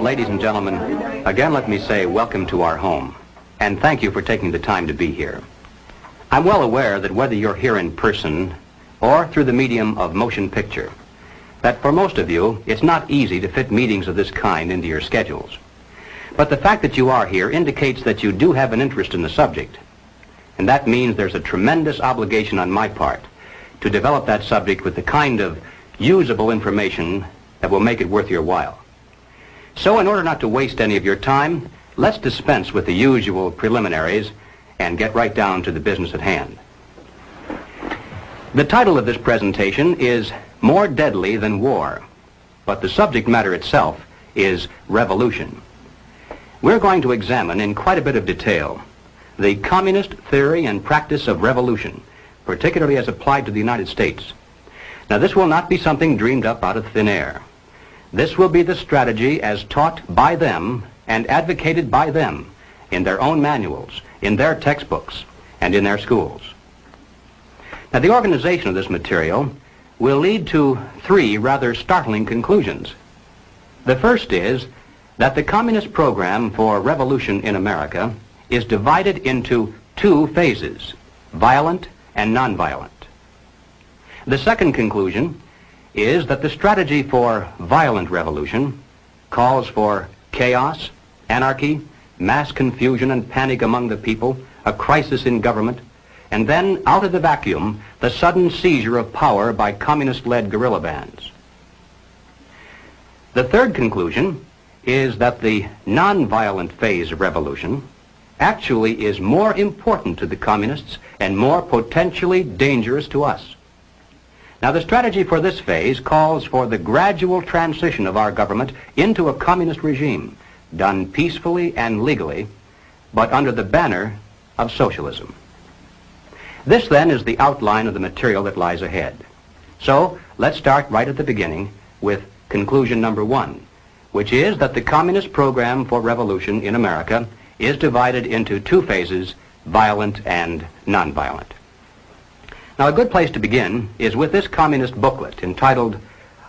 Ladies and gentlemen, again let me say welcome to our home, and thank you for taking the time to be here. I'm well aware that whether you're here in person or through the medium of motion picture, that for most of you, it's not easy to fit meetings of this kind into your schedules. But the fact that you are here indicates that you do have an interest in the subject, and that means there's a tremendous obligation on my part to develop that subject with the kind of usable information that will make it worth your while. So in order not to waste any of your time, let's dispense with the usual preliminaries and get right down to the business at hand. The title of this presentation is More Deadly Than War, but the subject matter itself is revolution. We're going to examine in quite a bit of detail the communist theory and practice of revolution, particularly as applied to the United States. Now, this will not be something dreamed up out of thin air. This will be the strategy as taught by them and advocated by them in their own manuals, in their textbooks, and in their schools. Now, the organization of this material will lead to three rather startling conclusions. The first is that the communist program for revolution in America is divided into two phases, violent and nonviolent. The second conclusion is that the strategy for violent revolution calls for chaos, anarchy, mass confusion and panic among the people, a crisis in government, and then, out of the vacuum, the sudden seizure of power by communist-led guerrilla bands. The third conclusion is that the nonviolent phase of revolution actually is more important to the communists and more potentially dangerous to us. Now, the strategy for this phase calls for the gradual transition of our government into a communist regime, done peacefully and legally, but under the banner of socialism. This, then, is the outline of the material that lies ahead. So, let's start right at the beginning with conclusion number one, which is that the communist program for revolution in America is divided into two phases, violent and nonviolent. Now, a good place to begin is with this communist booklet entitled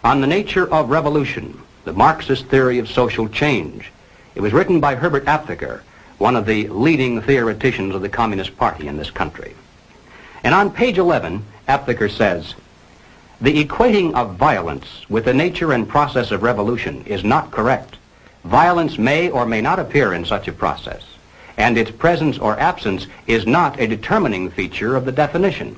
On the Nature of Revolution, the Marxist Theory of Social Change. It was written by Herbert Aptheker, one of the leading theoreticians of the Communist Party in this country. And on page 11, Aptheker says, "The equating of violence with the nature and process of revolution is not correct. Violence may or may not appear in such a process, and its presence or absence is not a determining feature of the definition."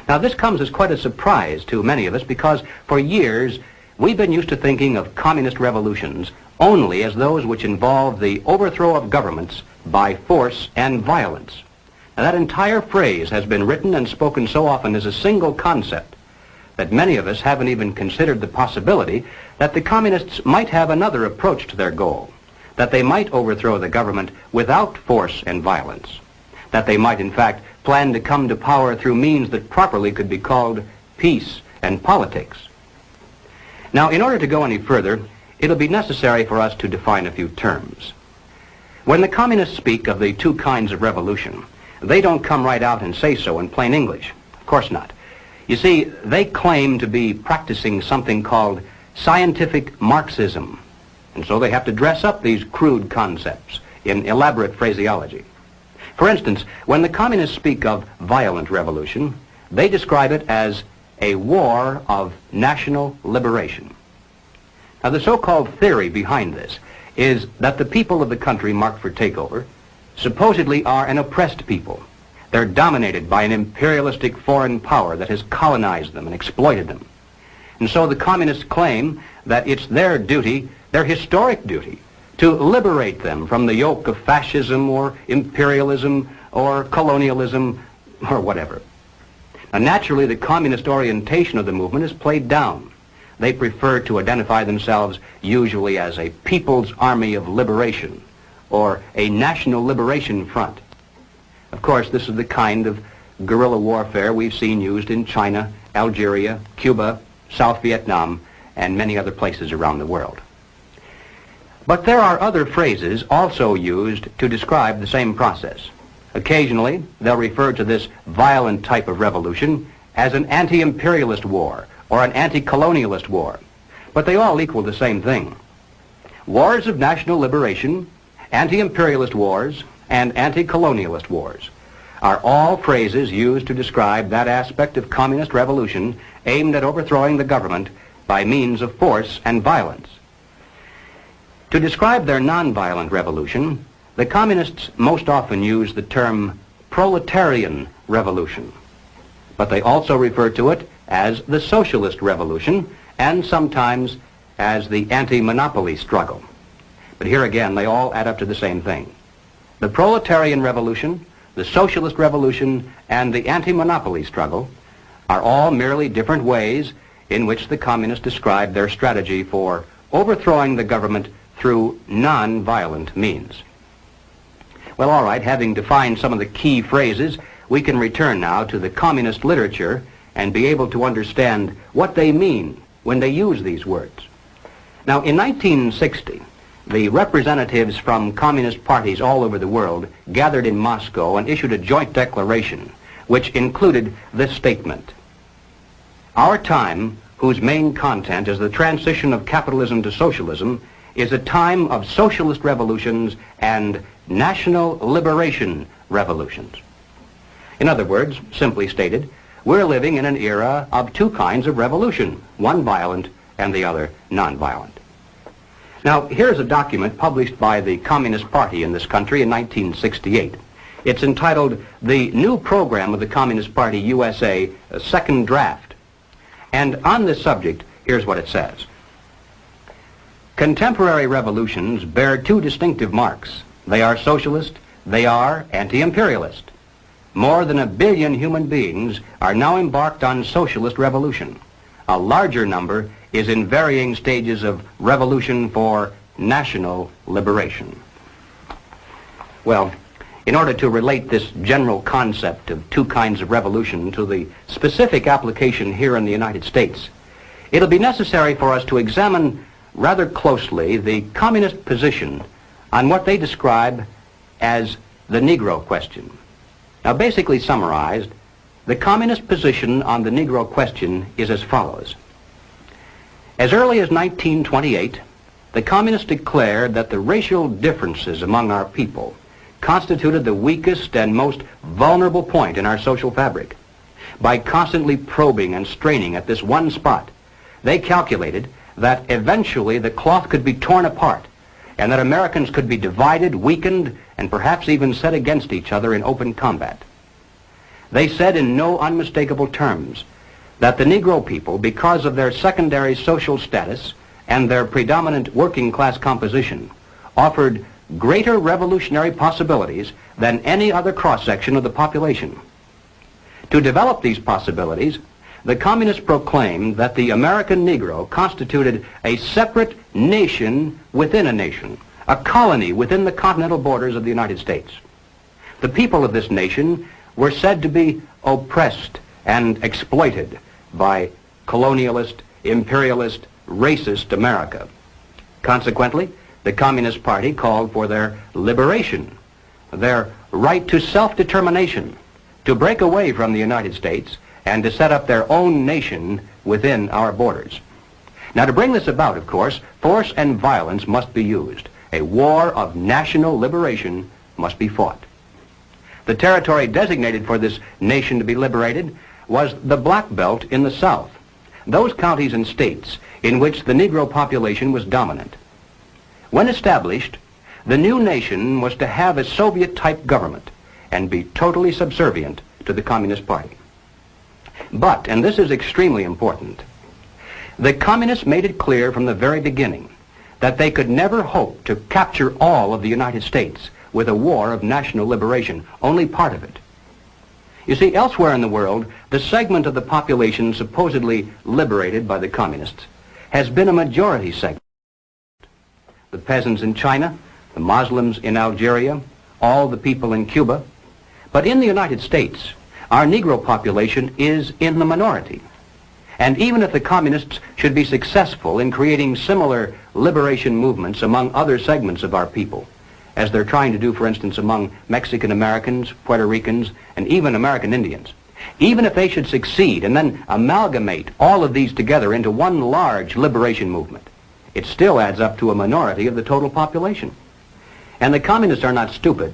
Now, this comes as quite a surprise to many of us because for years we've been used to thinking of communist revolutions only as those which involve the overthrow of governments by force and violence. Now, that entire phrase has been written and spoken so often as a single concept that many of us haven't even considered the possibility that the communists might have another approach to their goal, that they might overthrow the government without force and violence, that they might in fact plan to come to power through means that properly could be called peace and politics. Now, in order to go any further, it'll be necessary for us to define a few terms. When the communists speak of the two kinds of revolution, they don't come right out and say so in plain English. Of course not. You see, they claim to be practicing something called scientific Marxism, and so they have to dress up these crude concepts in elaborate phraseology. For instance, when the communists speak of violent revolution, they describe it as a war of national liberation. Now, the so-called theory behind this is that the people of the country marked for takeover supposedly are an oppressed people. They're dominated by an imperialistic foreign power that has colonized them and exploited them. And so the communists claim that it's their duty, their historic duty, to liberate them from the yoke of fascism or imperialism or colonialism or whatever. Now, naturally, the communist orientation of the movement is played down. They prefer to identify themselves usually as a People's Army of Liberation or a National Liberation Front. Of course, this is the kind of guerrilla warfare we've seen used in China, Algeria, Cuba, South Vietnam, and many other places around the world. But there are other phrases also used to describe the same process. Occasionally, they'll refer to this violent type of revolution as an anti-imperialist war or an anti-colonialist war. But they all equal the same thing. Wars of national liberation, anti-imperialist wars, and anti-colonialist wars are all phrases used to describe that aspect of communist revolution aimed at overthrowing the government by means of force and violence. To describe their nonviolent revolution, the communists most often use the term proletarian revolution, but they also refer to it as the socialist revolution and sometimes as the anti-monopoly struggle. But here again, they all add up to the same thing. The proletarian revolution, the socialist revolution, and the anti-monopoly struggle are all merely different ways in which the communists describe their strategy for overthrowing the government through non-violent means. Well, all right, having defined some of the key phrases, we can return now to the communist literature and be able to understand what they mean when they use these words. Now, in 1960, the representatives from communist parties all over the world gathered in Moscow and issued a joint declaration which included this statement: "Our time, whose main content is the transition of capitalism to socialism, is a time of socialist revolutions and national liberation revolutions." In other words, simply stated, we're living in an era of two kinds of revolution, one violent and the other nonviolent. Now, here's a document published by the Communist Party in this country in 1968. It's entitled "The New Program of the Communist Party USA, Second Draft." And on this subject, here's what it says. "Contemporary revolutions bear two distinctive marks. They are socialist, they are anti-imperialist. More than 1 billion human beings are now embarked on socialist revolution. A larger number is in varying stages of revolution for national liberation." Well, in order to relate this general concept of two kinds of revolution to the specific application here in the United States, it'll be necessary for us to examine rather closely the communist position on what they describe as the Negro question. Now, basically summarized, the communist position on the Negro question is as follows. As early as 1928, the communists declared that the racial differences among our people constituted the weakest and most vulnerable point in our social fabric. By constantly probing and straining at this one spot, they calculated that eventually the cloth could be torn apart and that Americans could be divided, weakened, and perhaps even set against each other in open combat. They said in no unmistakable terms that the Negro people, because of their secondary social status and their predominant working class composition, offered greater revolutionary possibilities than any other cross-section of the population. To develop these possibilities, the communists proclaimed that the American Negro constituted a separate nation within a nation, a colony within the continental borders of the United States. The people of this nation were said to be oppressed and exploited by colonialist, imperialist, racist America. Consequently, the Communist Party called for their liberation, their right to self-determination, to break away from the United States and to set up their own nation within our borders. Now, to bring this about, of course, force and violence must be used. A war of national liberation must be fought. The territory designated for this nation to be liberated was the Black Belt in the South, those counties and states in which the Negro population was dominant. When established, the new nation was to have a Soviet-type government and be totally subservient to the Communist Party. But, and this is extremely important, the communists made it clear from the very beginning that they could never hope to capture all of the United States with a war of national liberation, only part of it. You see, elsewhere in the world, the segment of the population supposedly liberated by the communists has been a majority segment. The peasants in China, the Muslims in Algeria, all the people in Cuba. But in the United States, our Negro population is in the minority. And even if the communists should be successful in creating similar liberation movements among other segments of our people, as they're trying to do, for instance, among Mexican Americans, Puerto Ricans, and even American Indians, even if they should succeed and then amalgamate all of these together into one large liberation movement, it still adds up to a minority of the total population. And the communists are not stupid.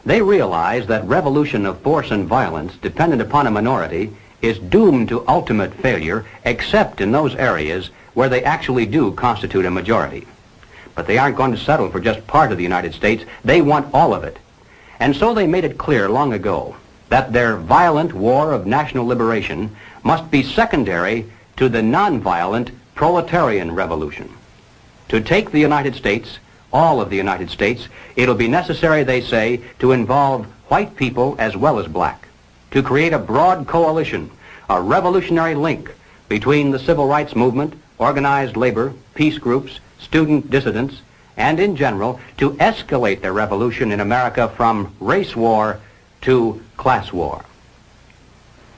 They realize that revolution of force and violence dependent upon a minority is doomed to ultimate failure, except in those areas where they actually do constitute a majority. But they aren't going to settle for just part of the United States. They want all of it. And so they made it clear long ago that their violent war of national liberation must be secondary to the nonviolent proletarian revolution. To take the United States, all of the United States, it'll be necessary, they say, to involve white people as well as black, to create a broad coalition, a revolutionary link between the civil rights movement, organized labor, peace groups, student dissidents, and in general, to escalate the revolution in America from race war to class war.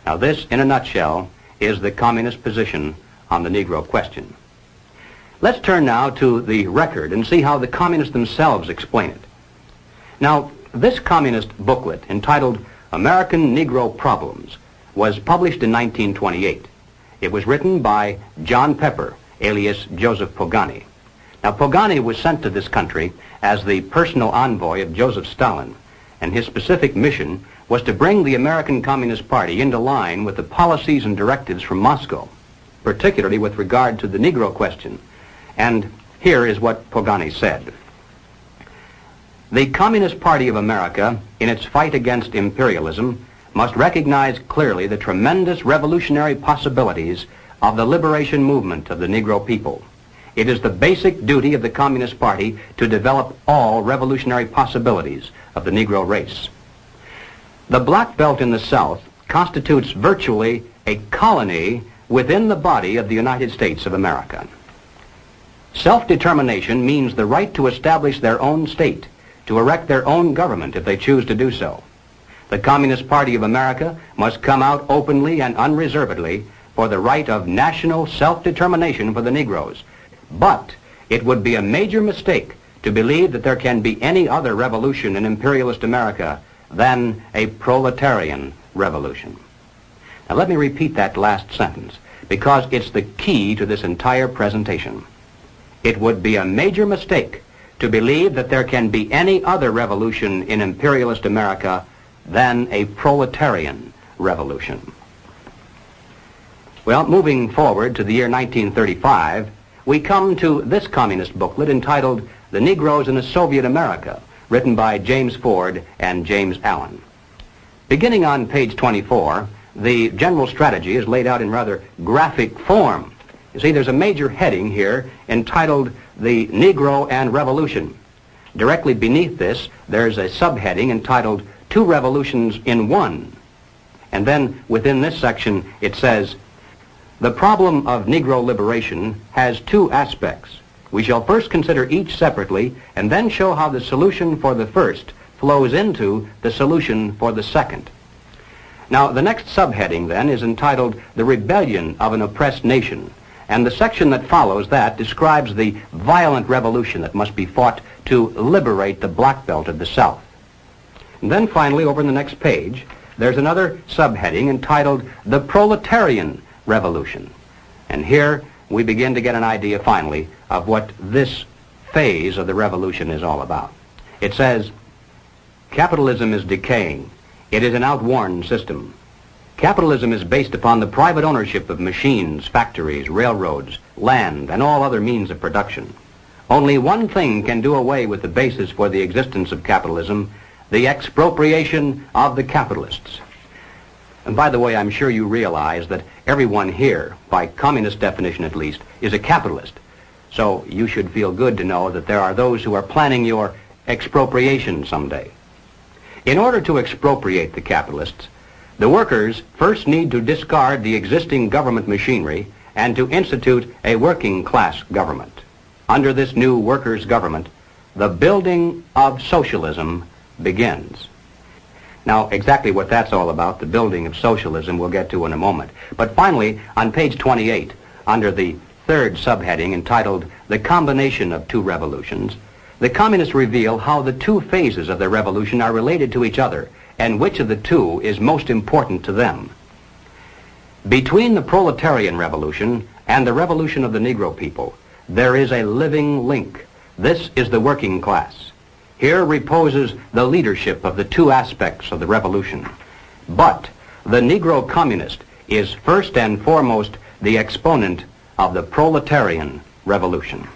Now this, in a nutshell, is the communist position on the Negro question. Let's turn now to the record and see how the communists themselves explain it. Now, this communist booklet, entitled American Negro Problems, was published in 1928. It was written by John Pepper, alias Joseph Pogany. Now, Pogany was sent to this country as the personal envoy of Joseph Stalin, and his specific mission was to bring the American Communist Party into line with the policies and directives from Moscow, particularly with regard to the Negro question. And here is what Pogany said. The Communist Party of America, in its fight against imperialism, must recognize clearly the tremendous revolutionary possibilities of the liberation movement of the Negro people. It is the basic duty of the Communist Party to develop all revolutionary possibilities of the Negro race. The Black Belt in the South constitutes virtually a colony within the body of the United States of America. Self-determination means the right to establish their own state, to erect their own government if they choose to do so. The Communist Party of America must come out openly and unreservedly for the right of national self-determination for the Negroes. But it would be a major mistake to believe that there can be any other revolution in imperialist America than a proletarian revolution. Now let me repeat that last sentence, because it's the key to this entire presentation. It would be a major mistake to believe that there can be any other revolution in imperialist America than a proletarian revolution. Well, moving forward to the year 1935, we come to this communist booklet entitled The Negroes in a Soviet America, written by James Ford and James Allen. Beginning on page 24, the general strategy is laid out in rather graphic form. You see, there's a major heading here entitled The Negro and Revolution. Directly beneath this, there's a subheading entitled Two Revolutions in One. And then within this section, it says, the problem of Negro liberation has two aspects. We shall first consider each separately and then show how the solution for the first flows into the solution for the second. Now, the next subheading then is entitled The Rebellion of an Oppressed Nation. And the section that follows that describes the violent revolution that must be fought to liberate the Black Belt of the South. And then finally, over in the next page, there's another subheading entitled The Proletarian Revolution. And here we begin to get an idea finally of what this phase of the revolution is all about. It says, capitalism is decaying. It is an outworn system. Capitalism is based upon the private ownership of machines, factories, railroads, land, and all other means of production. Only one thing can do away with the basis for the existence of capitalism, the expropriation of the capitalists. And by the way, I'm sure you realize that everyone here, by communist definition at least, is a capitalist. So you should feel good to know that there are those who are planning your expropriation someday. In order to expropriate the capitalists, the workers first need to discard the existing government machinery and to institute a working class government. Under this new workers' government, the building of socialism begins. Now, exactly what that's all about, the building of socialism, we'll get to in a moment. But finally, on page 28, under the third subheading entitled The Combination of Two Revolutions, the communists reveal how the two phases of their revolution are related to each other and which of the two is most important to them. Between the proletarian revolution and the revolution of the Negro people, there is a living link. This is the working class. Here reposes the leadership of the two aspects of the revolution. But the Negro communist is first and foremost the exponent of the proletarian revolution.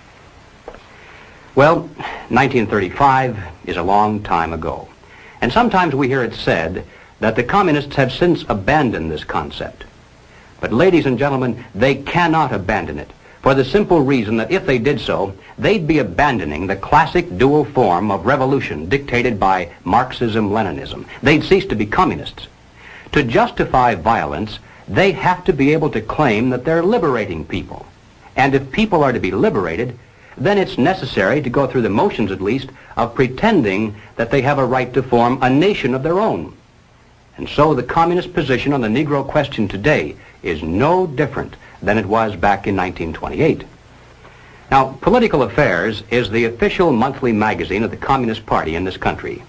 Well, 1935 is a long time ago. And sometimes we hear it said that the communists have since abandoned this concept. But ladies and gentlemen, they cannot abandon it, for the simple reason that if they did so, they'd be abandoning the classic dual form of revolution dictated by Marxism-Leninism. They'd cease to be communists. To justify violence, they have to be able to claim that they're liberating people. And if people are to be liberated, then it's necessary to go through the motions, at least, of pretending that they have a right to form a nation of their own. And so the communist position on the Negro question today is no different than it was back in 1928. Now, Political Affairs is the official monthly magazine of the Communist Party in this country.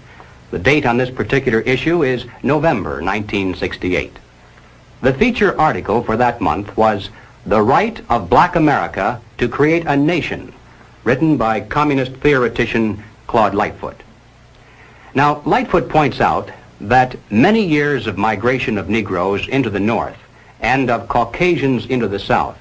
The date on this particular issue is November 1968. The feature article for that month was The Right of Black America to Create a Nation, written by communist theoretician Claude Lightfoot. Now, Lightfoot points out that many years of migration of Negroes into the North and of Caucasians into the South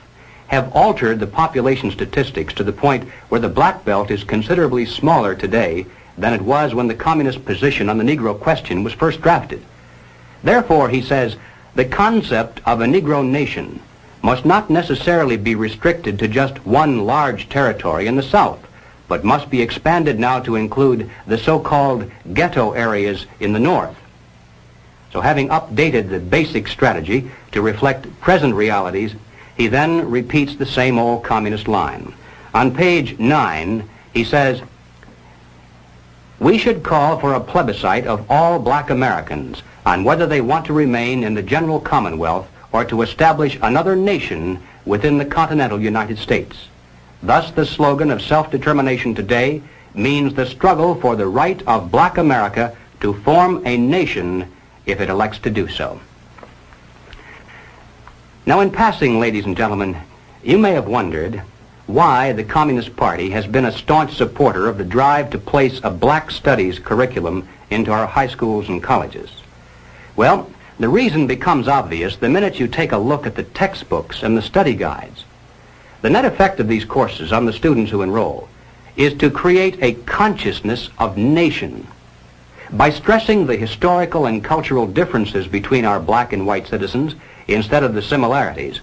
have altered the population statistics to the point where the black belt is considerably smaller today than it was when the communist position on the Negro question was first drafted. Therefore, he says, the concept of a Negro nation must not necessarily be restricted to just one large territory in the South, but must be expanded now to include the so-called ghetto areas in the North. So having updated the basic strategy to reflect present realities, he then repeats the same old communist line. On page 9, he says, we should call for a plebiscite of all black Americans on whether they want to remain in the general Commonwealth or to establish another nation within the continental United States. Thus, the slogan of self-determination today means the struggle for the right of black America to form a nation if it elects to do so. Now, in passing, ladies and gentlemen, you may have wondered why the Communist Party has been a staunch supporter of the drive to place a black studies curriculum into our high schools and colleges. Well, the reason becomes obvious the minute you take a look at the textbooks and the study guides. The net effect of these courses on the students who enroll is to create a consciousness of nation. By stressing the historical and cultural differences between our black and white citizens instead of the similarities,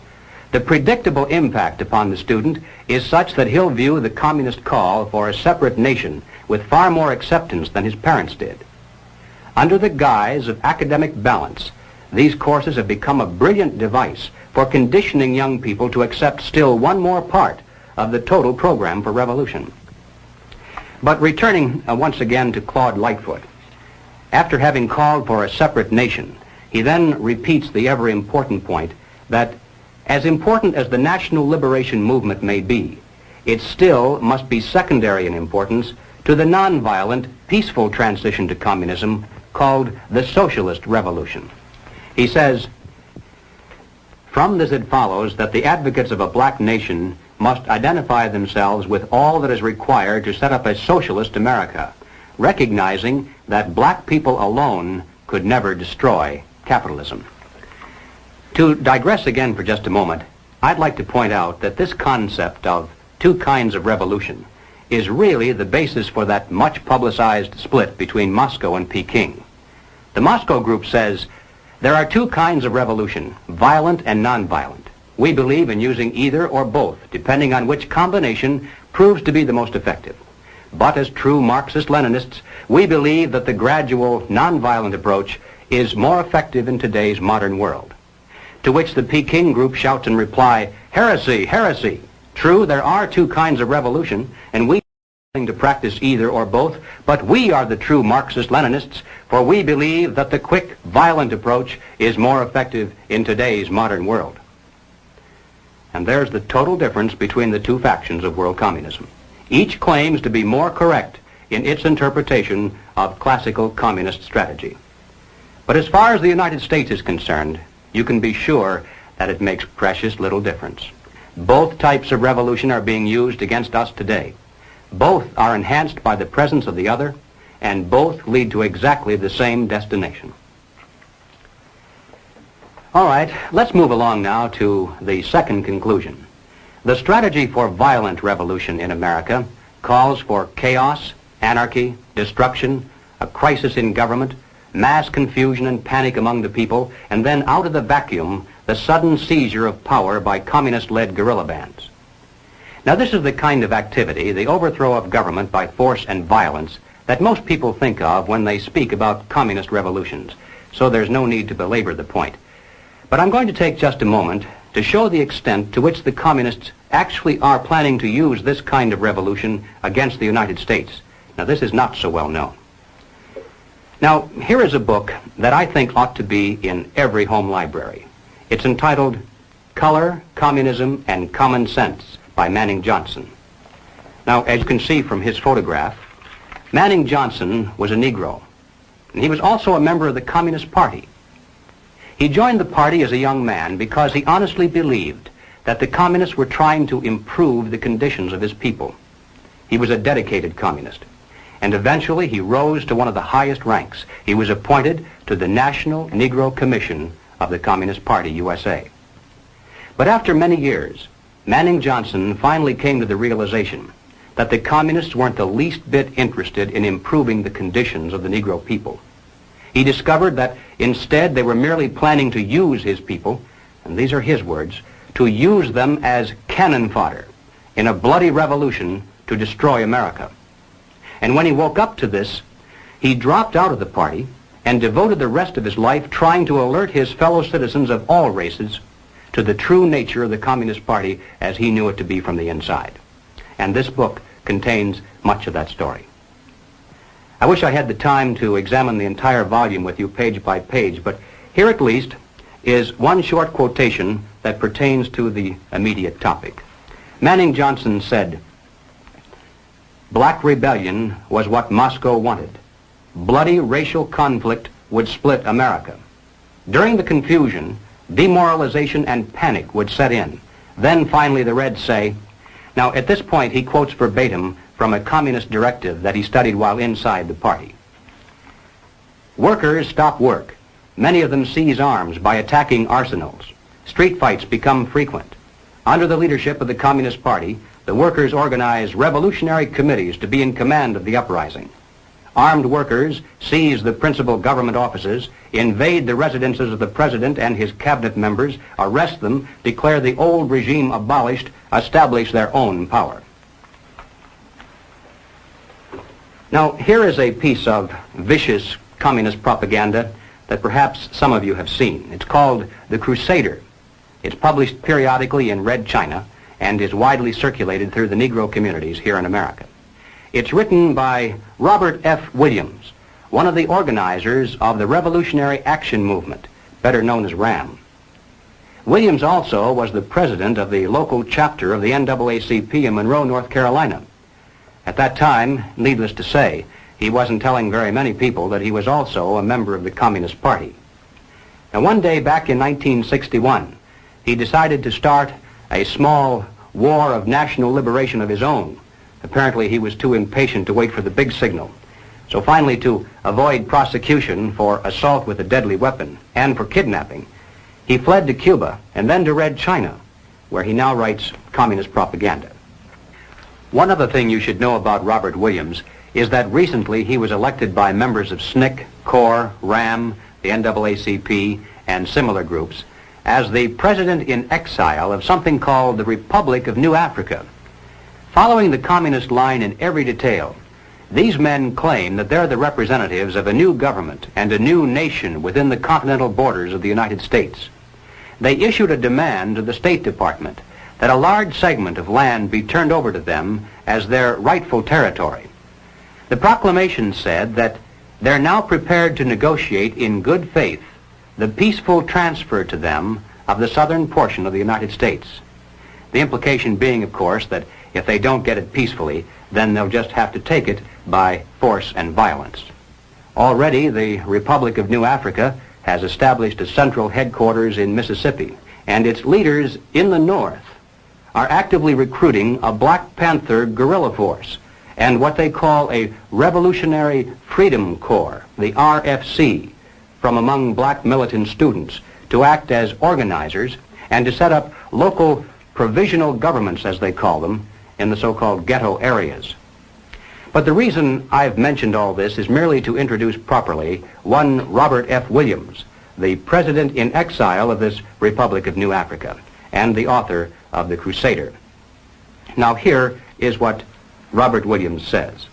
the predictable impact upon the student is such that he'll view the communist call for a separate nation with far more acceptance than his parents did. Under the guise of academic balance, these courses have become a brilliant device for conditioning young people to accept still one more part of the total program for revolution. But returning once again to Claude Lightfoot, after having called for a separate nation, he then repeats the ever-important point that as important as the national liberation movement may be, it still must be secondary in importance to the nonviolent, peaceful transition to communism called the socialist revolution. He says, from this it follows that the advocates of a black nation must identify themselves with all that is required to set up a socialist America, recognizing that black people alone could never destroy capitalism. To digress again for just a moment, I'd like to point out that this concept of two kinds of revolution is really the basis for that much publicized split between Moscow and Peking. The Moscow group says, there are two kinds of revolution, violent and nonviolent. We believe in using either or both, depending on which combination proves to be the most effective. But as true Marxist-Leninists, we believe that the gradual, nonviolent approach is more effective in today's modern world. To which the Peking group shouts in reply, heresy, heresy. True, there are two kinds of revolution, and we to practice either or both, but we are the true Marxist-Leninists, for we believe that the quick, violent approach is more effective in today's modern world. And there's the total difference between the two factions of world communism. Each claims to be more correct in its interpretation of classical communist strategy. But as far as the United States is concerned, you can be sure that it makes precious little difference. Both types of revolution are being used against us today. Both are enhanced by the presence of the other, and both lead to exactly the same destination. All right, let's move along now to the second conclusion. The strategy for violent revolution in America calls for chaos, anarchy, destruction, a crisis in government, mass confusion and panic among the people, and then out of the vacuum, the sudden seizure of power by communist-led guerrilla bands. Now, this is the kind of activity, the overthrow of government by force and violence, that most people think of when they speak about communist revolutions, so there's no need to belabor the point. But I'm going to take just a moment to show the extent to which the communists actually are planning to use this kind of revolution against the United States. Now, this is not so well known. Now, here is a book that I think ought to be in every home library. It's entitled Color, Communism, and Common Sense by Manning Johnson. Now, as you can see from his photograph, Manning Johnson was a Negro, and he was also a member of the Communist Party. He joined the party as a young man because he honestly believed that the communists were trying to improve the conditions of his people. He was a dedicated communist, and eventually he rose to one of the highest ranks. He was appointed to the National Negro Commission of the Communist Party, USA. But after many years, Manning Johnson finally came to the realization that the communists weren't the least bit interested in improving the conditions of the Negro people. He discovered that instead they were merely planning to use his people, and these are his words, to use them as cannon fodder in a bloody revolution to destroy America. And when he woke up to this, he dropped out of the party and devoted the rest of his life trying to alert his fellow citizens of all races to the true nature of the Communist Party as he knew it to be from the inside. And this book contains much of that story. I wish I had the time to examine the entire volume with you page by page, but here at least is one short quotation that pertains to the immediate topic. Manning Johnson said, "Black rebellion was what Moscow wanted. Bloody racial conflict would split America. During the confusion, demoralization and panic would set in. Then finally the Reds say," now at this point he quotes verbatim from a communist directive that he studied while inside the party. "Workers stop work. Many of them seize arms by attacking arsenals. Street fights become frequent. Under the leadership of the Communist Party, the workers organize revolutionary committees to be in command of the uprising. Armed workers seize the principal government offices, invade the residences of the president and his cabinet members, arrest them, declare the old regime abolished, establish their own power." Now, here is a piece of vicious communist propaganda that perhaps some of you have seen. It's called The Crusader. It's published periodically in Red China and is widely circulated through the Negro communities here in America. It's written by Robert F. Williams, one of the organizers of the Revolutionary Action Movement, better known as RAM. Williams also was the president of the local chapter of the NAACP in Monroe, North Carolina. At that time, needless to say, he wasn't telling very many people that he was also a member of the Communist Party. Now, one day back in 1961, he decided to start a small war of national liberation of his own. Apparently, he was too impatient to wait for the big signal. So finally, to avoid prosecution for assault with a deadly weapon and for kidnapping, he fled to Cuba and then to Red China, where he now writes communist propaganda. One other thing you should know about Robert Williams is that recently he was elected by members of SNCC, CORE, RAM, the NAACP, and similar groups as the president in exile of something called the Republic of New Africa. Following the communist line in every detail, these men claim that they're the representatives of a new government and a new nation within the continental borders of the United States. They issued a demand to the State Department that a large segment of land be turned over to them as their rightful territory. The proclamation said that they're now prepared to negotiate in good faith the peaceful transfer to them of the southern portion of the United States. The implication being, of course, that if they don't get it peacefully, then they'll just have to take it by force and violence. Already, the Republic of New Africa has established a central headquarters in Mississippi, and its leaders in the north are actively recruiting a Black Panther guerrilla force and what they call a Revolutionary Freedom Corps, the RFC, from among black militant students to act as organizers and to set up local provisional governments, as they call them, in the so-called ghetto areas. But the reason I've mentioned all this is merely to introduce properly one Robert F. Williams, the president in exile of this Republic of New Africa and the author of The Crusader. Now here is what Robert Williams says.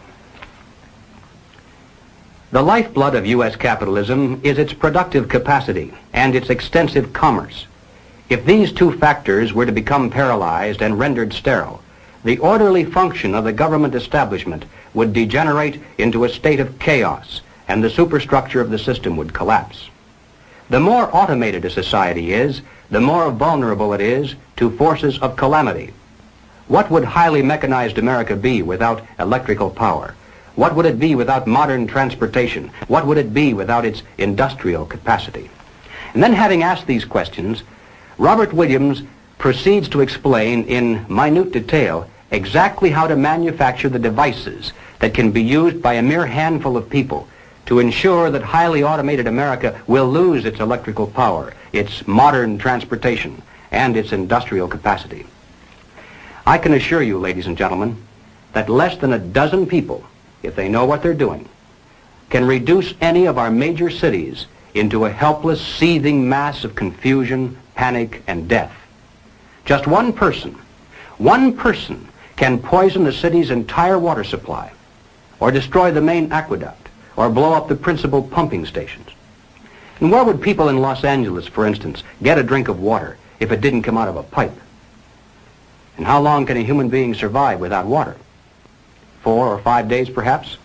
The lifeblood of U.S. capitalism is its productive capacity and its extensive commerce. If these two factors were to become paralyzed and rendered sterile, the orderly function of the government establishment would degenerate into a state of chaos, and the superstructure of the system would collapse. The more automated a society is, the more vulnerable it is to forces of calamity. What would highly mechanized America be without electrical power? What would it be without modern transportation? What would it be without its industrial capacity? And then, having asked these questions, Robert Williams proceeds to explain in minute detail exactly how to manufacture the devices that can be used by a mere handful of people to ensure that highly automated America will lose its electrical power, its modern transportation, and its industrial capacity. I can assure you, ladies and gentlemen, that less than a dozen people, if they know what they're doing, can reduce any of our major cities into a helpless, seething mass of confusion, panic, and death. Just one person can poison the city's entire water supply, or destroy the main aqueduct, or blow up the principal pumping stations. And where would people in Los Angeles, for instance, get a drink of water if it didn't come out of a pipe? And how long can a human being survive without water? 4 or 5 days, perhaps?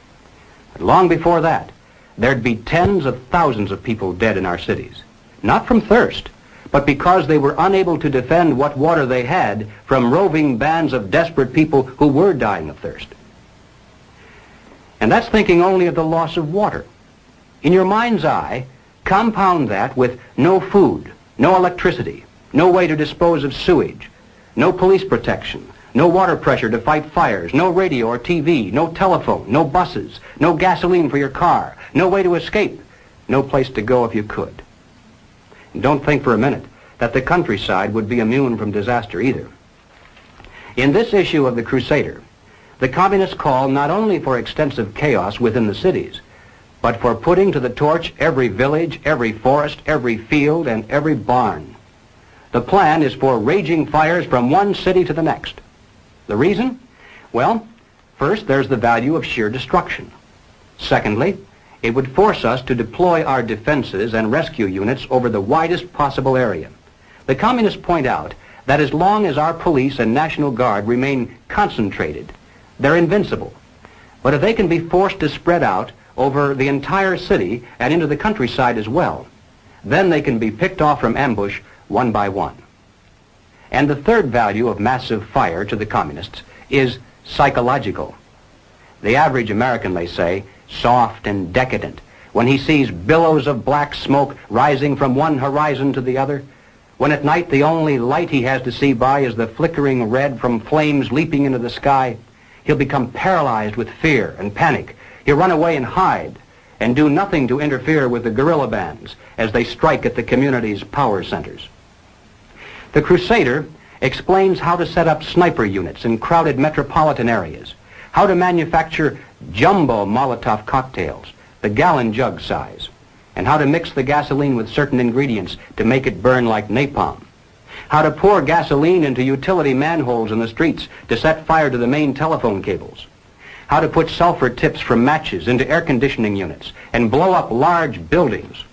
But long before that, there'd be tens of thousands of people dead in our cities, not from thirst, but because they were unable to defend what water they had from roving bands of desperate people who were dying of thirst. And that's thinking only of the loss of water. In your mind's eye, compound that with no food, no electricity, no way to dispose of sewage, no police protection, no water pressure to fight fires, no radio or TV, no telephone, no buses, no gasoline for your car, no way to escape, no place to go if you could. And don't think for a minute that the countryside would be immune from disaster either. In this issue of The Crusader, the communists call not only for extensive chaos within the cities, but for putting to the torch every village, every forest, every field, and every barn. The plan is for raging fires from one city to the next. The reason? Well, first, there's the value of sheer destruction. Secondly, it would force us to deploy our defenses and rescue units over the widest possible area. The communists point out that as long as our police and National Guard remain concentrated, they're invincible. But if they can be forced to spread out over the entire city and into the countryside as well, then they can be picked off from ambush one by one. And the third value of massive fire to the communists is psychological. The average American, they say, soft and decadent, when he sees billows of black smoke rising from one horizon to the other, when at night the only light he has to see by is the flickering red from flames leaping into the sky, he'll become paralyzed with fear and panic. He'll run away and hide and do nothing to interfere with the guerrilla bands as they strike at the community's power centers. The Crusader explains how to set up sniper units in crowded metropolitan areas, how to manufacture jumbo Molotov cocktails, the gallon jug size, and how to mix the gasoline with certain ingredients to make it burn like napalm, how to pour gasoline into utility manholes in the streets to set fire to the main telephone cables, how to put sulfur tips from matches into air conditioning units and blow up large buildings,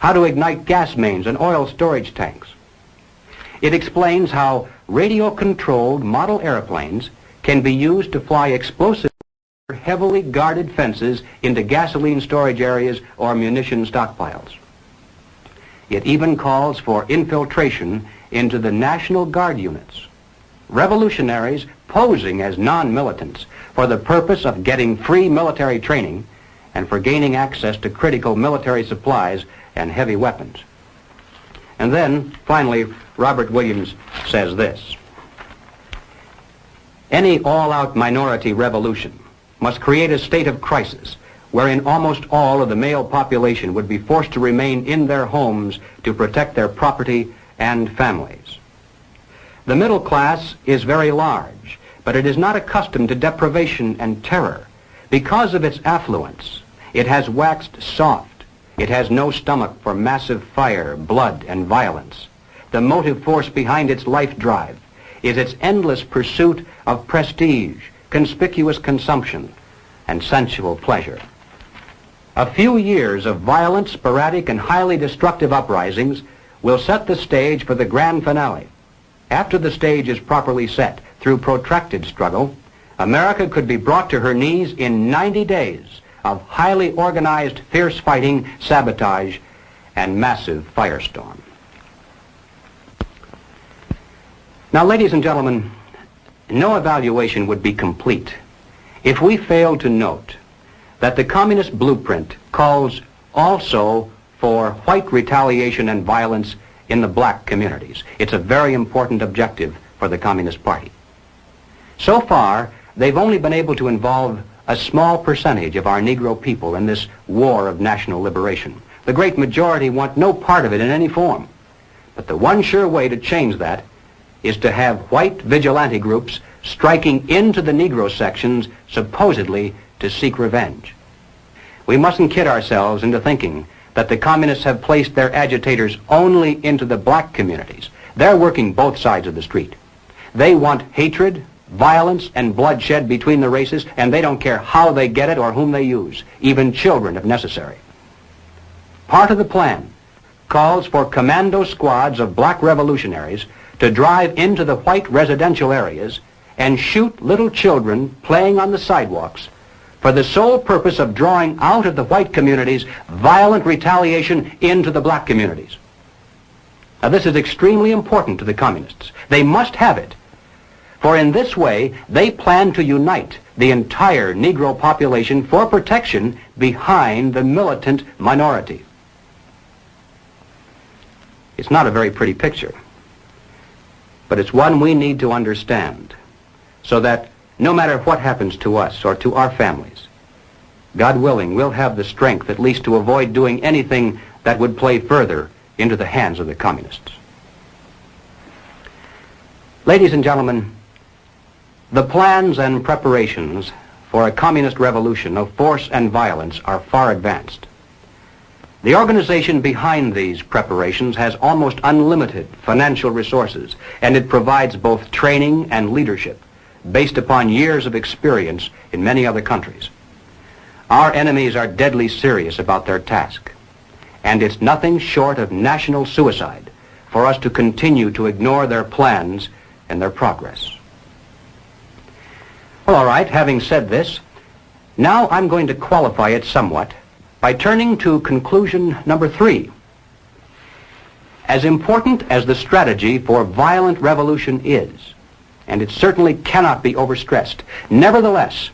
how to ignite gas mains and oil storage tanks. It explains how radio-controlled model airplanes can be used to fly explosive heavily guarded fences into gasoline storage areas or munition stockpiles. It even calls for infiltration into the National Guard units. Revolutionaries posing as non-militants for the purpose of getting free military training and for gaining access to critical military supplies and heavy weapons. And then, finally, Robert Williams says this: any all-out minority revolution must create a state of crisis wherein almost all of the male population would be forced to remain in their homes to protect their property and families. The middle class is very large, but it is not accustomed to deprivation and terror. Because of its affluence, it has waxed soft. It has no stomach for massive fire, blood, and violence. The motive force behind its life drive is its endless pursuit of prestige, conspicuous consumption, and sensual pleasure. A few years of violent, sporadic, and highly destructive uprisings will set the stage for the grand finale. After the stage is properly set through protracted struggle, America could be brought to her knees in 90 days of highly organized, fierce fighting, sabotage, and massive firestorm. Now, ladies and gentlemen, no evaluation would be complete if we failed to note that the communist blueprint calls also for white retaliation and violence in the black communities. It's a very important objective for the Communist Party. So far, they've only been able to involve a small percentage of our Negro people in this war of national liberation. The great majority want no part of it in any form. But the one sure way to change that is to have white vigilante groups striking into the Negro sections supposedly to seek revenge. We mustn't kid ourselves into thinking that the communists have placed their agitators only into the black communities. They're working both sides of the street. They want hatred, violence, and bloodshed between the races, and they don't care how they get it or whom they use, even children if necessary. Part of the plan calls for commando squads of black revolutionaries to drive into the white residential areas and shoot little children playing on the sidewalks for the sole purpose of drawing out of the white communities violent retaliation into the black communities. Now, this is extremely important to the communists. They must have it, for in this way they plan to unite the entire Negro population for protection behind the militant minority. It's not a very pretty picture, but it's one we need to understand, so that no matter what happens to us or to our families, God willing, we'll have the strength at least to avoid doing anything that would play further into the hands of the communists. Ladies and gentlemen, the plans and preparations for a communist revolution of force and violence are far advanced. The organization behind these preparations has almost unlimited financial resources, and it provides both training and leadership based upon years of experience in many other countries. Our enemies are deadly serious about their task, and it's nothing short of national suicide for us to continue to ignore their plans and their progress. Well, all right, having said this, now I'm going to qualify it somewhat by turning to conclusion number 3. As important as the strategy for violent revolution is, and it certainly cannot be overstressed, nevertheless,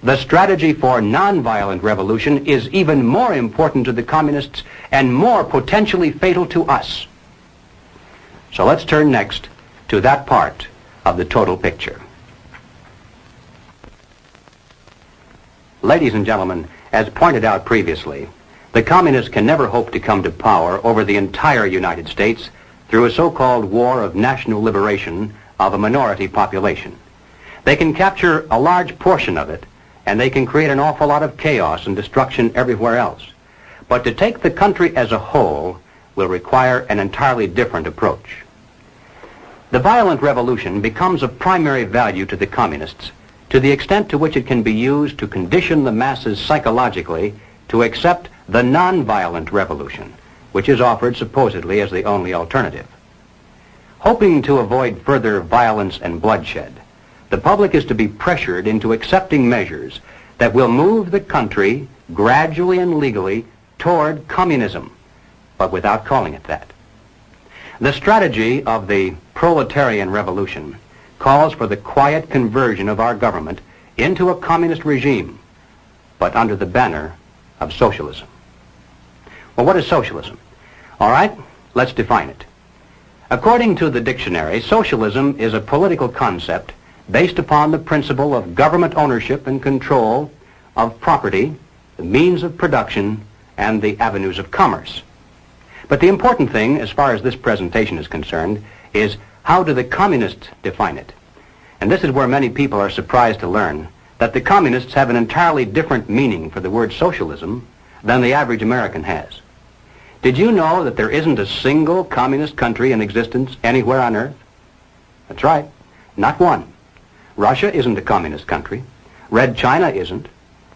the strategy for nonviolent revolution is even more important to the communists and more potentially fatal to us. So let's turn next to that part of the total picture. Ladies and gentlemen, as pointed out previously, the communists can never hope to come to power over the entire United States through a so-called war of national liberation of a minority population. They can capture a large portion of it, and they can create an awful lot of chaos and destruction everywhere else. But to take the country as a whole will require an entirely different approach. The violent revolution becomes of primary value to the communists to the extent to which it can be used to condition the masses psychologically to accept the nonviolent revolution, which is offered supposedly as the only alternative. Hoping to avoid further violence and bloodshed, The public is to be pressured into accepting measures that will move the country gradually and legally toward communism, but without calling it that. The strategy of the proletarian revolution calls for the quiet conversion of our government into a communist regime, but under the banner of socialism. Well, what is socialism? All right, let's define it. According to the dictionary, socialism is a political concept based upon the principle of government ownership and control of property, the means of production, and the avenues of commerce. But the important thing, as far as this presentation is concerned, is how do the communists define it? And this is where many people are surprised to learn that the communists have an entirely different meaning for the word socialism than the average American has. Did you know that there isn't a single communist country in existence anywhere on earth? That's right, not one. Russia isn't a communist country. Red China isn't.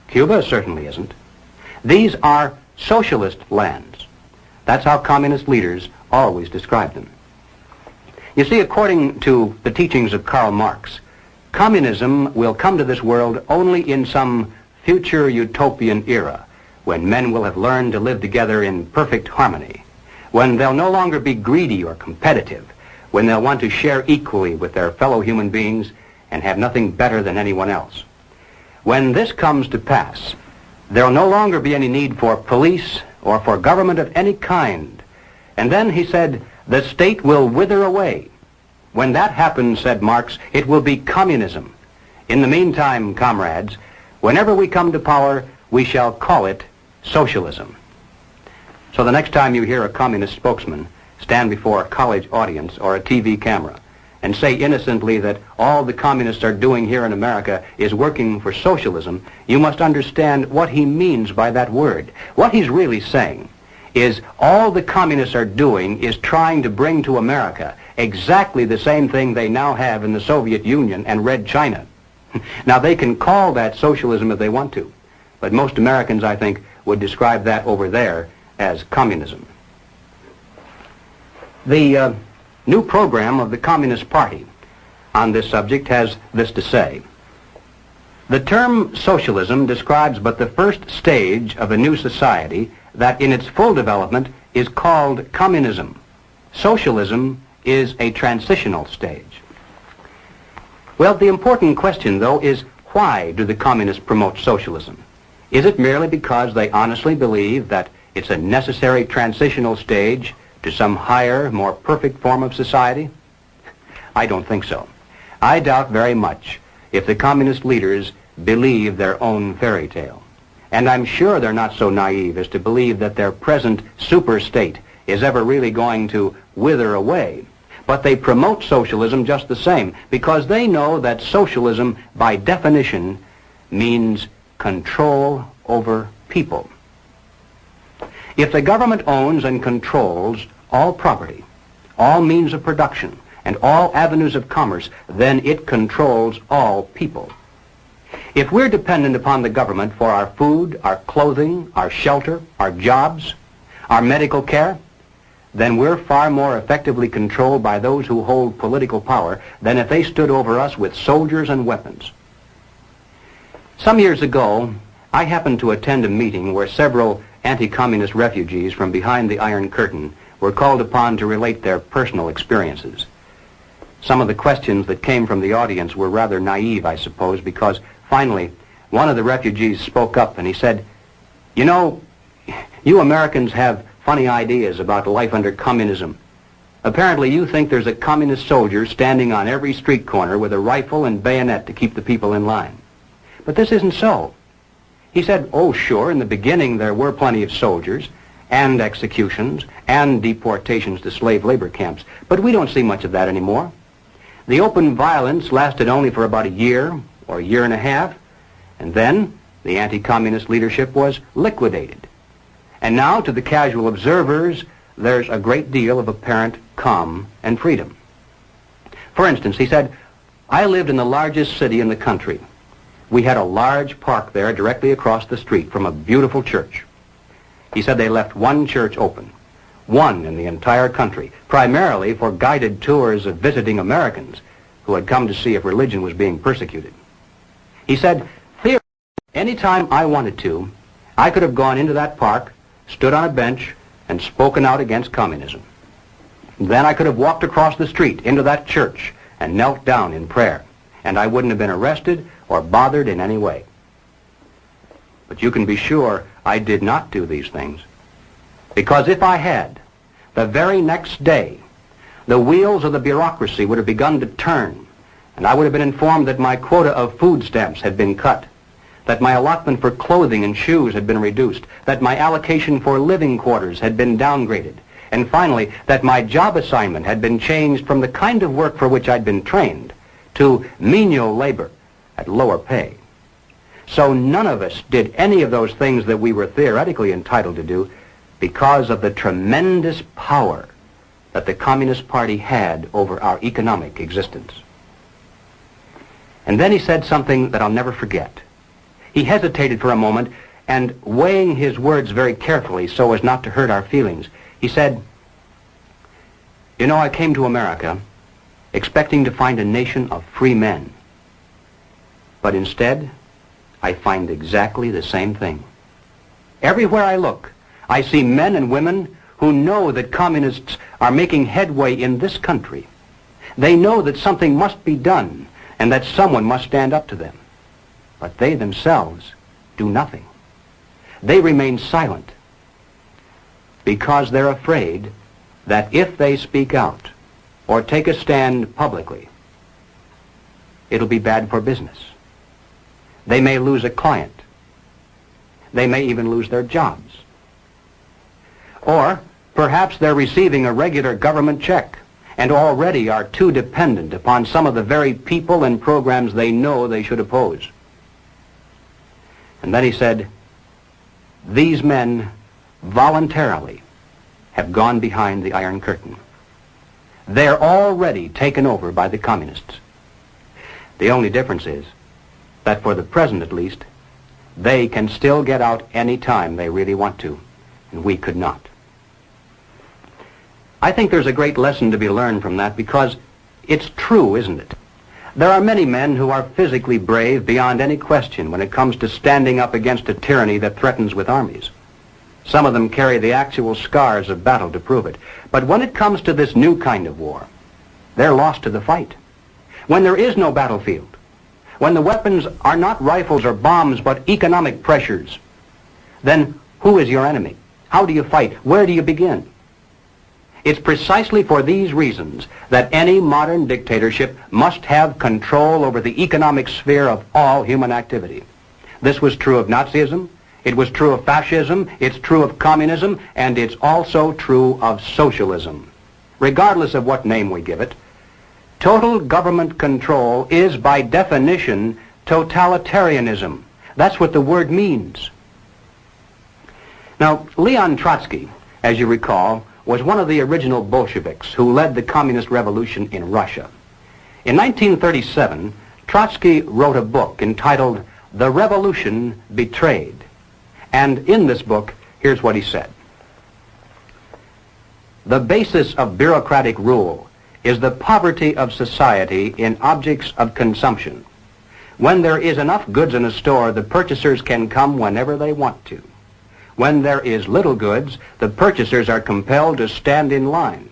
Cuba certainly isn't. These are socialist lands. That's how communist leaders always describe them. You see, according to the teachings of Karl Marx, communism will come to this world only in some future utopian era, when men will have learned to live together in perfect harmony, when they'll no longer be greedy or competitive, when they'll want to share equally with their fellow human beings and have nothing better than anyone else. When this comes to pass, there'll no longer be any need for police or for government of any kind. And then, he said, the state will wither away. When that happens, said Marx, it will be communism. In the meantime, comrades, whenever we come to power, we shall call it socialism. So the next time you hear a communist spokesman stand before a college audience or a TV camera and say innocently that all the communists are doing here in America is working for socialism, you must understand what he means by that word. What he's really saying is all the communists are doing is trying to bring to America exactly the same thing they now have in the Soviet Union and Red China. Now, they can call that socialism if they want to, but most Americans, I think, would describe that over there as communism. The new program of the Communist Party on this subject has this to say. The term socialism describes but the first stage of a new society that in its full development is called communism. Socialism is a transitional stage. Well, the important question, though, is why do the communists promote socialism? Is it merely because they honestly believe that it's a necessary transitional stage to some higher, more perfect form of society? I don't think so. I doubt very much if the communist leaders believe their own fairy tale. And I'm sure they're not so naive as to believe that their present super state is ever really going to wither away. But they promote socialism just the same because they know that socialism, by definition, means control over people. If the government owns and controls all property, all means of production, and all avenues of commerce, then it controls all people. If we're dependent upon the government for our food, our clothing, our shelter, our jobs, our medical care, then we're far more effectively controlled by those who hold political power than if they stood over us with soldiers and weapons. Some years ago, I happened to attend a meeting where several anti-communist refugees from behind the Iron Curtain were called upon to relate their personal experiences. Some of the questions that came from the audience were rather naive, I suppose, because finally one of the refugees spoke up and he said, "You know, you Americans have funny ideas about life under communism. Apparently you think there's a communist soldier standing on every street corner with a rifle and bayonet to keep the people in line. But this isn't so." He said, "Oh, sure, in the beginning there were plenty of soldiers and executions and deportations to slave labor camps, but we don't see much of that anymore. The open violence lasted only for about a year or a year and a half, and then the anti-communist leadership was liquidated. And now, to the casual observers, there's a great deal of apparent calm and freedom." For instance, he said, "I lived in the largest city in the country. We had a large park there directly across the street from a beautiful church." He said they left one church open, one in the entire country, primarily for guided tours of visiting Americans who had come to see if religion was being persecuted. He said, "Theorist, anytime I wanted to, I could have gone into that park, stood on a bench, and spoken out against communism. Then I could have walked across the street into that church and knelt down in prayer, and I wouldn't have been arrested or bothered in any way. But you can be sure I did not do these things, because if I had, the very next day, the wheels of the bureaucracy would have begun to turn, and I would have been informed that my quota of food stamps had been cut, that my allotment for clothing and shoes had been reduced, that my allocation for living quarters had been downgraded, and finally, that my job assignment had been changed from the kind of work for which I'd been trained to menial labor at lower pay. So none of us did any of those things that we were theoretically entitled to do because of the tremendous power that the Communist Party had over our economic existence." And then he said something that I'll never forget. He hesitated for a moment, and weighing his words very carefully so as not to hurt our feelings, he said, "You know, I came to America expecting to find a nation of free men. But instead, I find exactly the same thing. Everywhere I look, I see men and women who know that communists are making headway in this country. They know that something must be done and that someone must stand up to them. But they themselves do nothing. They remain silent because they're afraid that if they speak out or take a stand publicly, it'll be bad for business. They may lose a client. They may even lose their jobs. Or perhaps they're receiving a regular government check and already are too dependent upon some of the very people and programs they know they should oppose." And then he said, "These men voluntarily have gone behind the Iron Curtain. They're already taken over by the communists. The only difference is that for the present at least, they can still get out any time they really want to, and we could not." I think there's a great lesson to be learned from that because it's true, isn't it? There are many men who are physically brave beyond any question when it comes to standing up against a tyranny that threatens with armies. Some of them carry the actual scars of battle to prove it. But when it comes to this new kind of war, they're lost to the fight. When there is no battlefield, when the weapons are not rifles or bombs but economic pressures, then who is your enemy? How do you fight? Where do you begin? It's precisely for these reasons that any modern dictatorship must have control over the economic sphere of all human activity. This was true of Nazism, it was true of fascism, it's true of communism, and it's also true of socialism. Regardless of what name we give it, total government control is by definition totalitarianism. That's what the word means. Now, Leon Trotsky, as you recall, was one of the original Bolsheviks who led the communist revolution in Russia. In 1937, Trotsky wrote a book entitled "The Revolution Betrayed." And in this book, here's what he said. "The basis of bureaucratic rule is the poverty of society in objects of consumption. When there is enough goods in a store, the purchasers can come whenever they want to. When there is little goods, the purchasers are compelled to stand in line.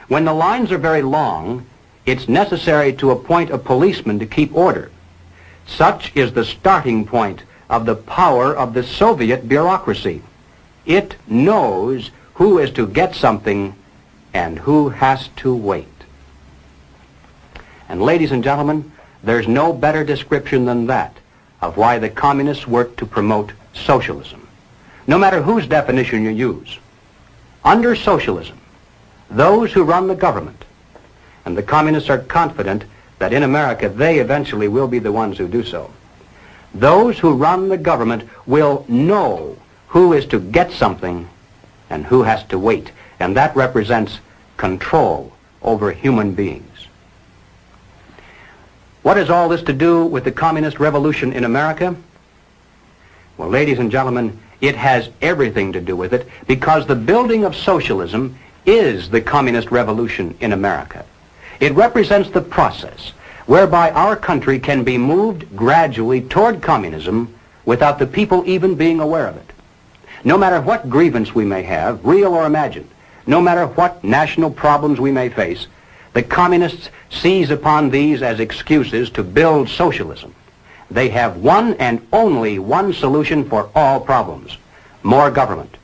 When the lines are very long, it's necessary to appoint a policeman to keep order. Such is the starting point of the power of the Soviet bureaucracy. It knows who is to get something and who has to wait." And ladies and gentlemen, there's no better description than that of why the communists work to promote socialism. No matter whose definition you use, under socialism, those who run the government, and the communists are confident that in America they eventually will be the ones who do so, those who run the government will know who is to get something and who has to wait, and that represents control over human beings. What has all this to do with the communist revolution in America? Well, ladies and gentlemen, it has everything to do with it because the building of socialism is the communist revolution in America. It represents the process whereby our country can be moved gradually toward communism without the people even being aware of it. No matter what grievance we may have, real or imagined, no matter what national problems we may face, the communists seize upon these as excuses to build socialism. They have one and only one solution for all problems: more government,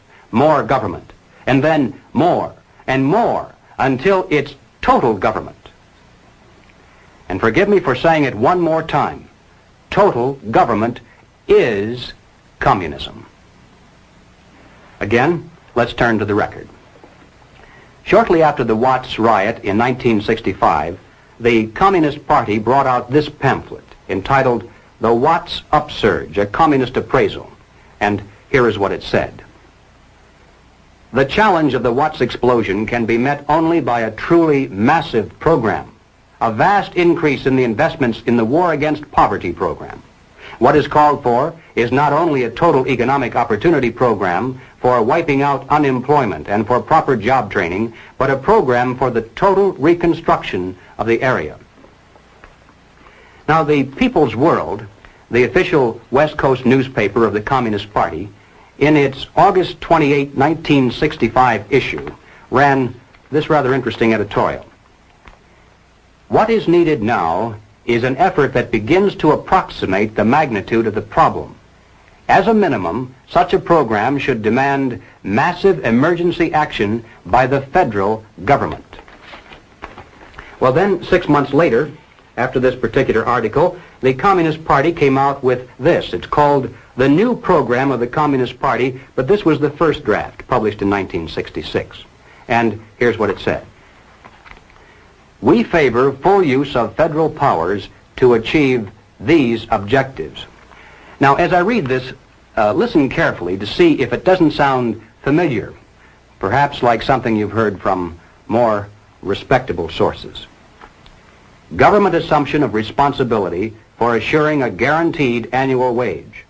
and then more and more until it's total government. And forgive me for saying it one more time, total government is communism. Again, let's turn to the record. Shortly after the Watts riot in 1965, the Communist Party brought out this pamphlet entitled The Watts Upsurge, a Communist Appraisal. And here is what it said. The challenge of the Watts explosion can be met only by a truly massive program, a vast increase in the investments in the War Against Poverty program. What is called for is not only a total economic opportunity program for wiping out unemployment and for proper job training, but a program for the total reconstruction of the area. Now, the People's World, the official West Coast newspaper of the Communist Party, in its August 28, 1965 issue, ran this rather interesting editorial. What is needed now is an effort that begins to approximate the magnitude of the problem. As a minimum, such a program should demand massive emergency action by the federal government. Well then, 6 months later, after this particular article, the Communist Party came out with this. It's called The New Program of the Communist Party, but this was the first draft, published in 1966. And here's what it said. We favor full use of federal powers to achieve these objectives. Now, as I read this, listen carefully to see if it doesn't sound familiar, perhaps like something you've heard from more respectable sources. Government assumption of responsibility for assuring a guaranteed annual wage.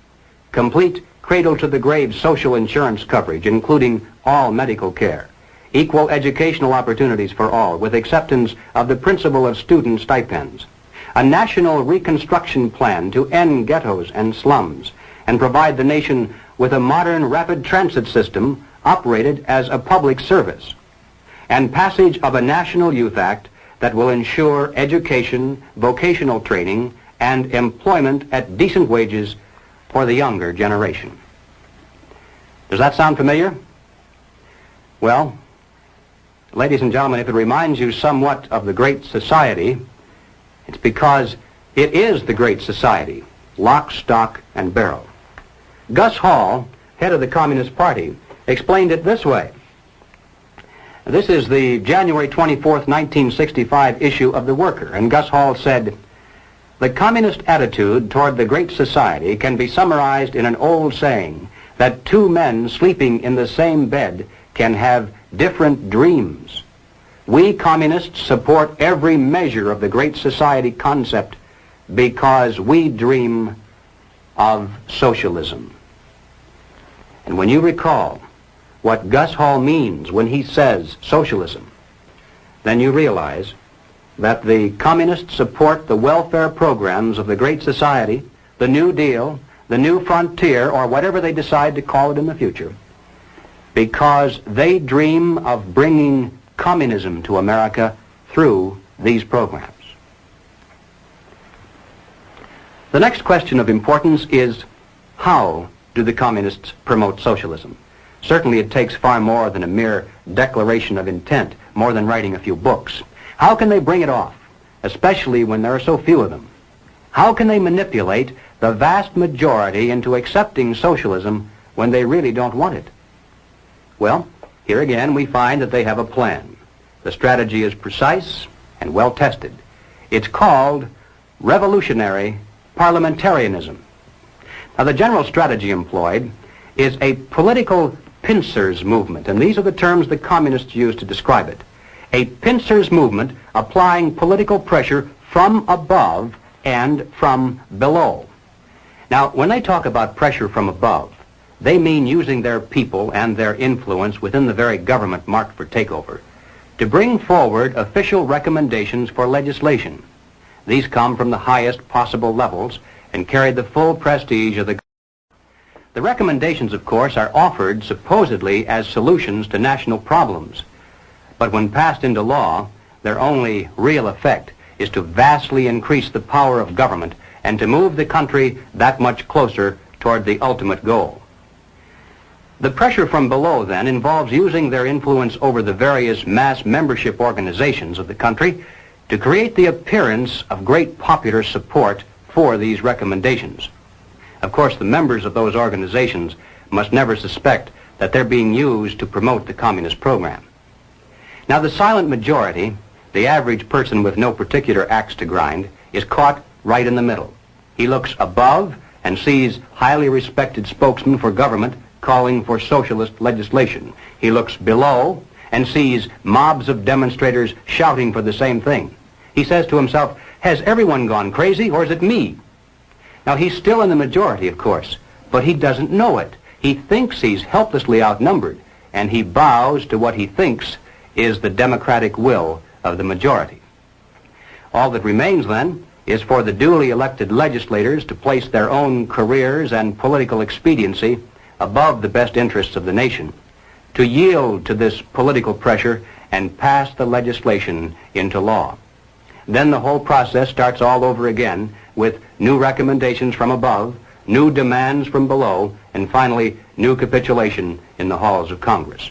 Complete cradle-to-the-grave social insurance coverage, including all medical care. Equal educational opportunities for all, with acceptance of the principle of student stipends. A national reconstruction plan to end ghettos and slums and provide the nation with a modern rapid transit system operated as a public service. And passage of a National Youth Act that will ensure education, vocational training, and employment at decent wages for the younger generation. Does that sound familiar? Well, ladies and gentlemen, if it reminds you somewhat of the Great Society, it's because it is the Great Society, lock, stock, and barrel. Gus Hall, head of the Communist Party, explained it this way. This is the January 24th, 1965 issue of The Worker, and Gus Hall said, "The communist attitude toward the Great Society can be summarized in an old saying that two men sleeping in the same bed can have different dreams. We communists support every measure of the Great Society concept because we dream of socialism." And when you recall what Gus Hall means when he says socialism, then you realize that the communists support the welfare programs of the Great Society, the New Deal, the New Frontier, or whatever they decide to call it in the future, because they dream of bringing communism to America through these programs. The next question of importance is, how do the communists promote socialism? Certainly it takes far more than a mere declaration of intent, more than writing a few books. How can they bring it off, especially when there are so few of them? How can they manipulate the vast majority into accepting socialism when they really don't want it? Well, here again we find that they have a plan. The strategy is precise and well tested. It's called revolutionary parliamentarianism. Now, the general strategy employed is a political pincers movement, and these are the terms the communists use to describe it. A pincers movement applying political pressure from above and from below. Now, when they talk about pressure from above, they mean using their people and their influence within the very government marked for takeover to bring forward official recommendations for legislation. These come from the highest possible levels and carry the full prestige of the government. The recommendations, of course, are offered supposedly as solutions to national problems, but when passed into law, their only real effect is to vastly increase the power of government and to move the country that much closer toward the ultimate goal. The pressure from below, then, involves using their influence over the various mass membership organizations of the country to create the appearance of great popular support for these recommendations. Of course, the members of those organizations must never suspect that they're being used to promote the communist program. Now, the silent majority, the average person with no particular axe to grind, is caught right in the middle. He looks above and sees highly respected spokesmen for government calling for socialist legislation. He looks below and sees mobs of demonstrators shouting for the same thing. He says to himself, has everyone gone crazy, or is it me? Now, he's still in the majority, of course, but he doesn't know it. He thinks he's helplessly outnumbered, and he bows to what he thinks is the democratic will of the majority. All that remains, then, is for the duly elected legislators to place their own careers and political expediency above the best interests of the nation, to yield to this political pressure and pass the legislation into law. Then the whole process starts all over again with new recommendations from above, new demands from below, and finally new capitulation in the halls of Congress.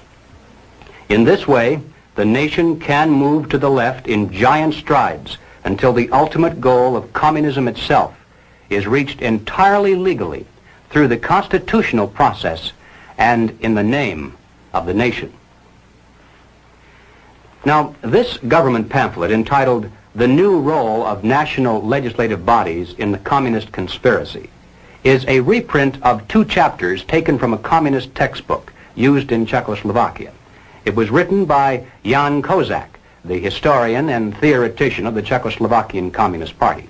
In this way, the nation can move to the left in giant strides until the ultimate goal of communism itself is reached entirely legally through the constitutional process and in the name of the nation. Now, this government pamphlet entitled "The New Role of National Legislative Bodies in the Communist Conspiracy" is a reprint of 2 chapters taken from a communist textbook used in Czechoslovakia. It was written by Jan Kozak, the historian and theoretician of the Czechoslovakian Communist Party.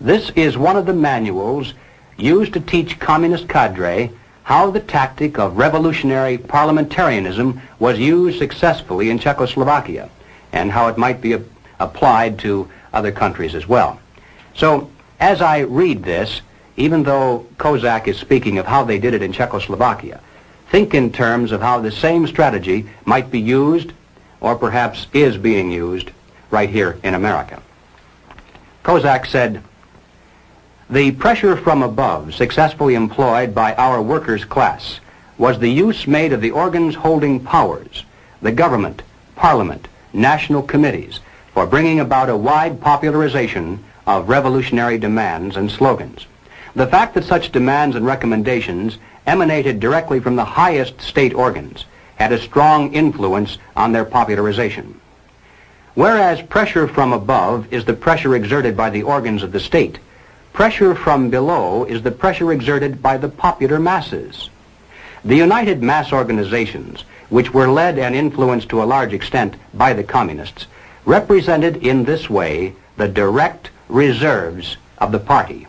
This is one of the manuals used to teach communist cadre how the tactic of revolutionary parliamentarianism was used successfully in Czechoslovakia and how it might be applied to other countries as well. So, as I read this, even though Kozak is speaking of how they did it in Czechoslovakia, think in terms of how the same strategy might be used, or perhaps is being used, right here in America. Kozak said, "The pressure from above successfully employed by our workers' class was the use made of the organs holding powers, the government, parliament, national committees, for bringing about a wide popularization of revolutionary demands and slogans. The fact that such demands and recommendations emanated directly from the highest state organs had a strong influence on their popularization. Whereas pressure from above is the pressure exerted by the organs of the state, pressure from below is the pressure exerted by the popular masses. The united mass organizations, which were led and influenced to a large extent by the communists, represented in this way the direct reserves of the party.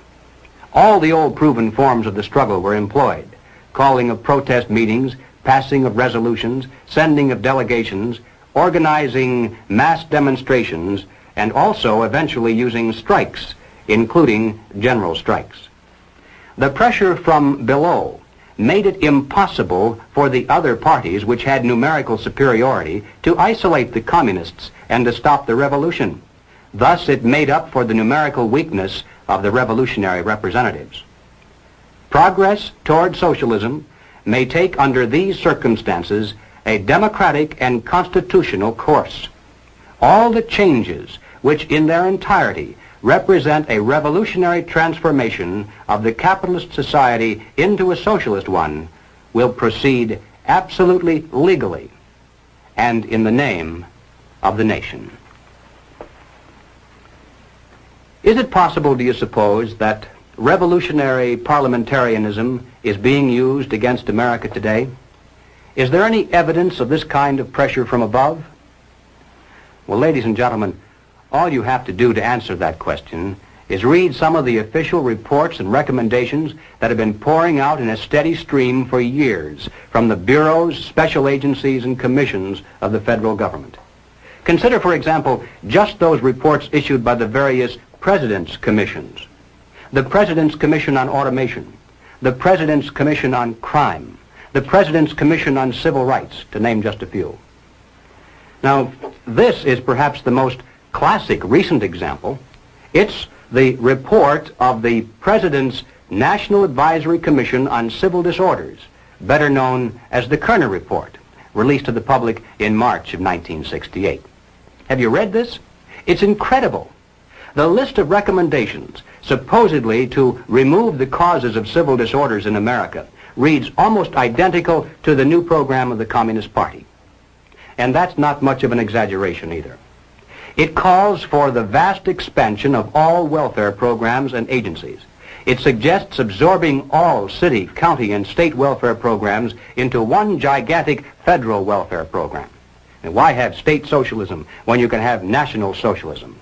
All the old proven forms of the struggle were employed: calling of protest meetings, passing of resolutions, sending of delegations, organizing mass demonstrations, and also eventually using strikes, including general strikes. The pressure from below made it impossible for the other parties which had numerical superiority to isolate the communists and to stop the revolution. Thus it made up for the numerical weakness of the revolutionary representatives. Progress toward socialism may take under these circumstances a democratic and constitutional course. All the changes which in their entirety represent a revolutionary transformation of the capitalist society into a socialist one will proceed absolutely legally and in the name of the nation. Is it possible, do you suppose, that revolutionary parliamentarianism is being used against America today? Is there any evidence of this kind of pressure from above? Well, ladies and gentlemen, all you have to do to answer that question is read some of the official reports and recommendations that have been pouring out in a steady stream for years from the bureaus, special agencies, and commissions of the federal government. Consider, for example, just those reports issued by the various President's commissions, the President's Commission on Automation, the President's Commission on Crime, the President's Commission on Civil Rights, to name just a few. Now, this is perhaps the most classic recent example. It's the report of the President's National Advisory Commission on Civil Disorders, better known as the Kerner Report, released to the public in March of 1968. Have you read this? It's incredible. The list of recommendations supposedly to remove the causes of civil disorders in America reads almost identical to the new program of the Communist Party. And that's not much of an exaggeration either. It calls for the vast expansion of all welfare programs and agencies. It suggests absorbing all city, county, and state welfare programs into one gigantic federal welfare program. And why have state socialism when you can have national socialism?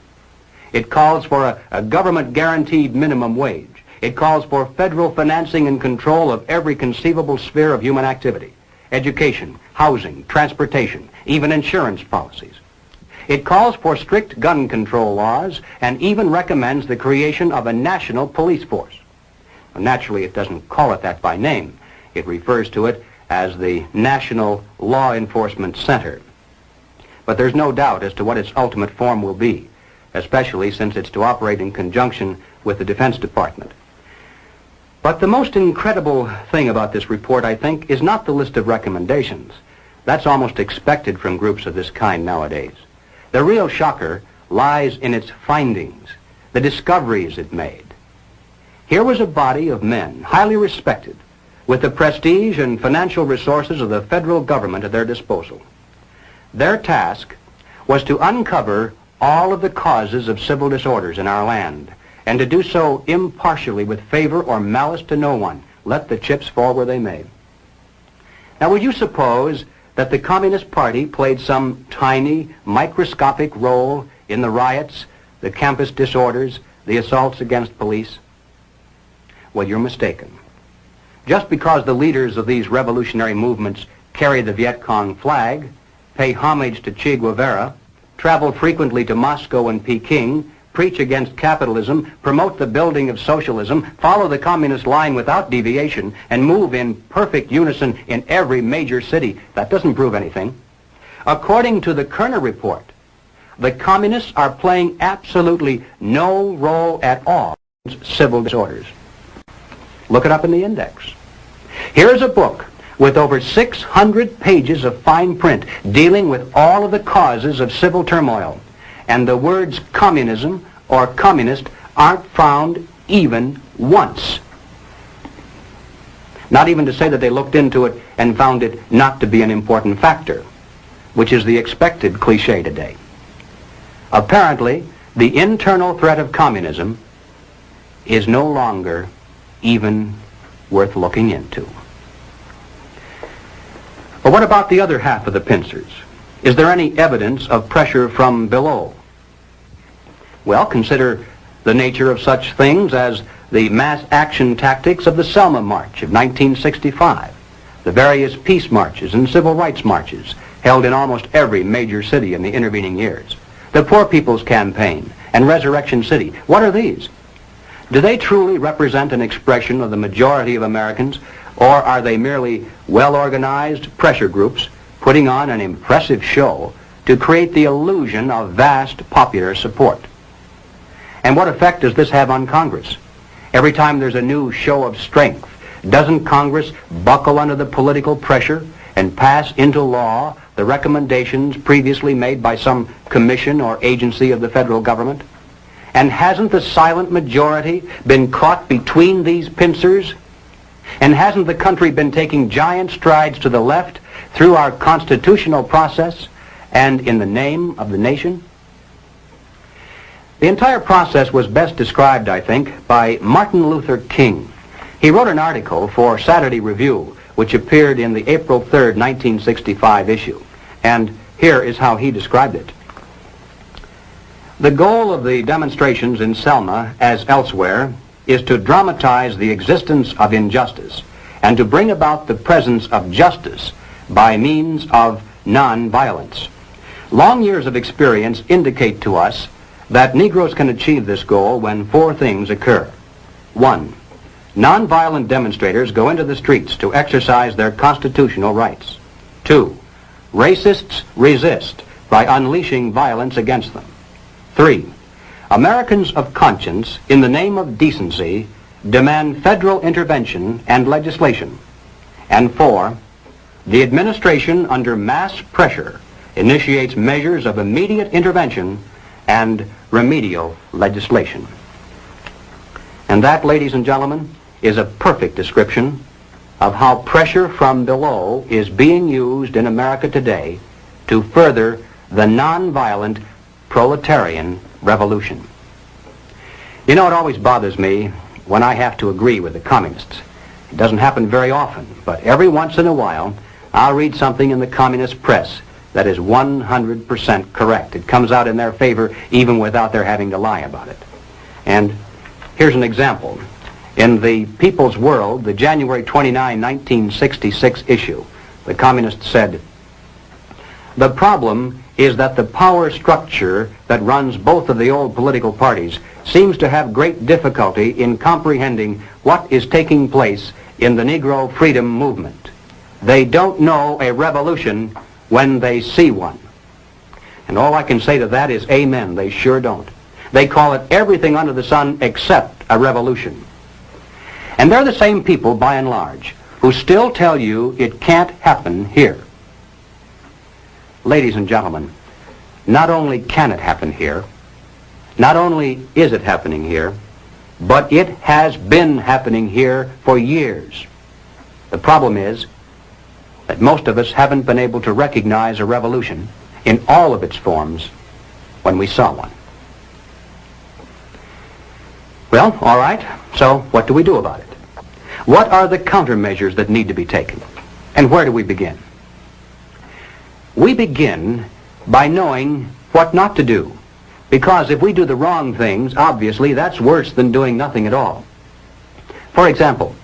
It calls for a government-guaranteed minimum wage. It calls for federal financing and control of every conceivable sphere of human activity: education, housing, transportation, even insurance policies. It calls for strict gun control laws and even recommends the creation of a national police force. Well, naturally, it doesn't call it that by name. It refers to it as the National Law Enforcement Center. But there's no doubt as to what its ultimate form will be, especially since it's to operate in conjunction with the Defense Department. But the most incredible thing about this report, I think, is not the list of recommendations. That's almost expected from groups of this kind nowadays. The real shocker lies in its findings, the discoveries it made. Here was a body of men, highly respected, with the prestige and financial resources of the federal government at their disposal. Their task was to uncover all of the causes of civil disorders in our land, and to do so impartially with favor or malice to no one, let the chips fall where they may. Now, would you suppose that the Communist Party played some tiny, microscopic role in the riots, the campus disorders, the assaults against police? Well, you're mistaken. Just because the leaders of these revolutionary movements carry the Viet Cong flag, pay homage to Che Guevara, travel frequently to Moscow and Peking, preach against capitalism, promote the building of socialism, follow the communist line without deviation, and move in perfect unison in every major city, that doesn't prove anything. According to the Kerner Report, the communists are playing absolutely no role at all in civil disorders. Look it up in the index. Here's a book with over 600 pages of fine print dealing with all of the causes of civil turmoil. And the words communism or communist aren't found even once. Not even to say that they looked into it and found it not to be an important factor, which is the expected cliche today. Apparently, the internal threat of communism is no longer even worth looking into. But what about the other half of the pincers? Is there any evidence of pressure from below? Well, consider the nature of such things as the mass action tactics of the Selma March of 1965, the various peace marches and civil rights marches held in almost every major city in the intervening years, the Poor People's Campaign and Resurrection City. What are these? Do they truly represent an expression of the majority of Americans, or are they merely well-organized pressure groups putting on an impressive show to create the illusion of vast popular support? And what effect does this have on Congress? Every time there's a new show of strength, doesn't Congress buckle under the political pressure and pass into law the recommendations previously made by some commission or agency of the federal government? And hasn't the silent majority been caught between these pincers? And hasn't the country been taking giant strides to the left through our constitutional process and in the name of the nation? The entire process was best described, I think, by Martin Luther King. He wrote an article for Saturday Review, which appeared in the April 3rd, 1965 issue. And here is how he described it. The goal of the demonstrations in Selma, as elsewhere, is to dramatize the existence of injustice and to bring about the presence of justice by means of non-violence. Long years of experience indicate to us that Negroes can achieve this goal when four things occur. 1. Nonviolent demonstrators go into the streets to exercise their constitutional rights. 2. Racists resist by unleashing violence against them. 3. Americans of conscience, in the name of decency, demand federal intervention and legislation. And 4. The administration, under mass pressure, initiates measures of immediate intervention and remedial legislation. And that, ladies and gentlemen, is a perfect description of how pressure from below is being used in America today to further the nonviolent proletarian revolution. You know, it always bothers me when I have to agree with the communists. It doesn't happen very often, but every once in a while I'll read something in the communist press that is 100% correct. It comes out in their favor even without their having to lie about it. And here's an example. In the People's World, the January 29, 1966 issue, the communists said, "The problem is that the power structure that runs both of the old political parties seems to have great difficulty in comprehending what is taking place in the Negro freedom movement. They don't know a revolution when they see one." And all I can say to that is amen. They sure don't. They call it everything under the sun except a revolution. And they're the same people, by and large, who still tell you it can't happen here. Ladies and gentlemen, not only can it happen here, not only is it happening here, but it has been happening here for years. The problem is that most of us haven't been able to recognize a revolution in all of its forms when we saw one. Well, all right, so what do we do about it? What are the countermeasures that need to be taken? And where do we begin? We begin by knowing what not to do, because if we do the wrong things, obviously that's worse than doing nothing at all. For example,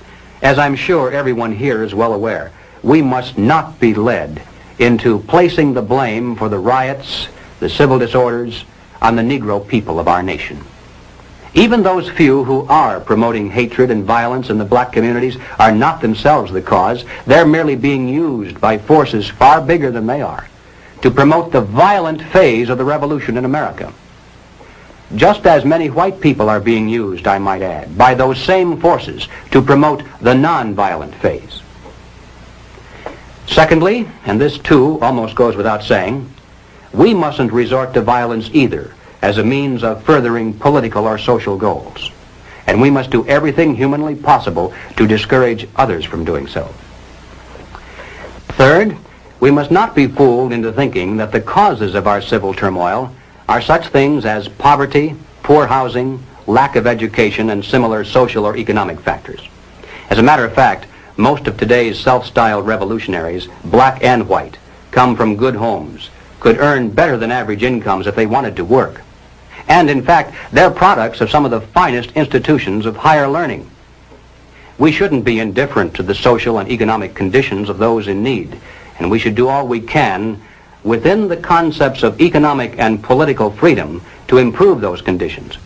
as I'm sure everyone here is well aware, we must not be led into placing the blame for the riots, the civil disorders, on the Negro people of our nation. Even those few who are promoting hatred and violence in the black communities are not themselves the cause. They're merely being used by forces far bigger than they are to promote the violent phase of the revolution in America. Just as many white people are being used, I might add, by those same forces to promote the nonviolent phase. Secondly, and this too almost goes without saying, we mustn't resort to violence either as a means of furthering political or social goals. And we must do everything humanly possible to discourage others from doing so. Third, we must not be fooled into thinking that the causes of our civil turmoil are such things as poverty, poor housing, lack of education, and similar social or economic factors. As a matter of fact, most of today's self-styled revolutionaries, black and white, come from good homes, could earn better than average incomes if they wanted to work. And in fact, they're products of some of the finest institutions of higher learning. We shouldn't be indifferent to the social and economic conditions of those in need, and we should do all we can within the concepts of economic and political freedom to improve those conditions.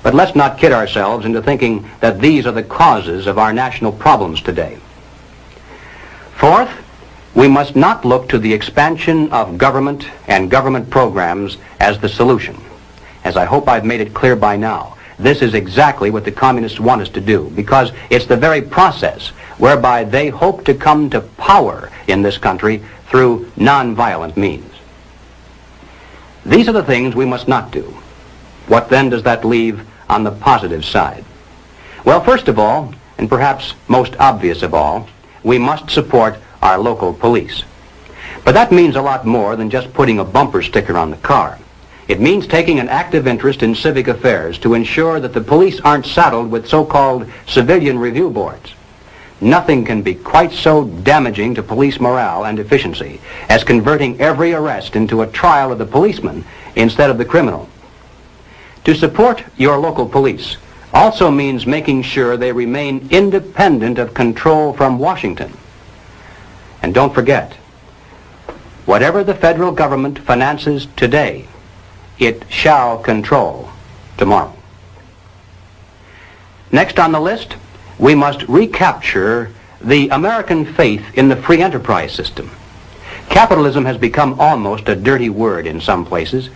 But let's not kid ourselves into thinking that these are the causes of our national problems today. Fourth, we must not look to the expansion of government and government programs as the solution. As I hope I've made it clear by now, this is exactly what the communists want us to do, because it's the very process whereby they hope to come to power in this country through nonviolent means. These are the things we must not do. What then does that leave on the positive side? Well, first of all, and perhaps most obvious of all, we must support our local police. But that means a lot more than just putting a bumper sticker on the car. It means taking an active interest in civic affairs to ensure that the police aren't saddled with so-called civilian review boards. Nothing can be quite so damaging to police morale and efficiency as converting every arrest into a trial of the policeman instead of the criminal. To support your local police also means making sure they remain independent of control from Washington. And don't forget, whatever the federal government finances today, it shall control tomorrow. Next on the list, we must recapture the American faith in the free enterprise system. Capitalism has become almost a dirty word in some places,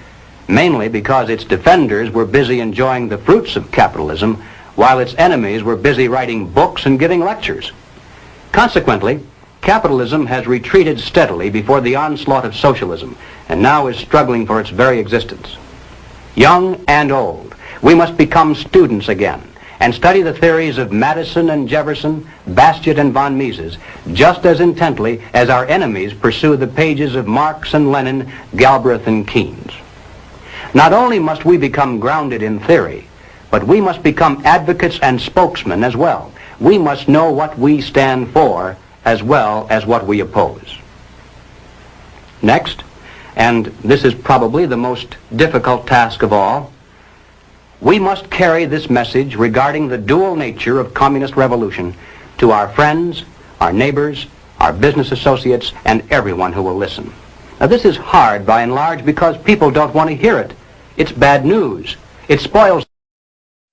mainly because its defenders were busy enjoying the fruits of capitalism, while its enemies were busy writing books and giving lectures. Consequently, capitalism has retreated steadily before the onslaught of socialism, and now is struggling for its very existence. Young and old, we must become students again, and study the theories of Madison and Jefferson, Bastiat and von Mises, just as intently as our enemies pursue the pages of Marx and Lenin, Galbraith and Keynes. Not only must we become grounded in theory, but we must become advocates and spokesmen as well. We must know what we stand for as well as what we oppose. Next, and this is probably the most difficult task of all, we must carry this message regarding the dual nature of communist revolution to our friends, our neighbors, our business associates, and everyone who will listen. Now this is hard by and large because people don't want to hear it. It's bad news. It spoils,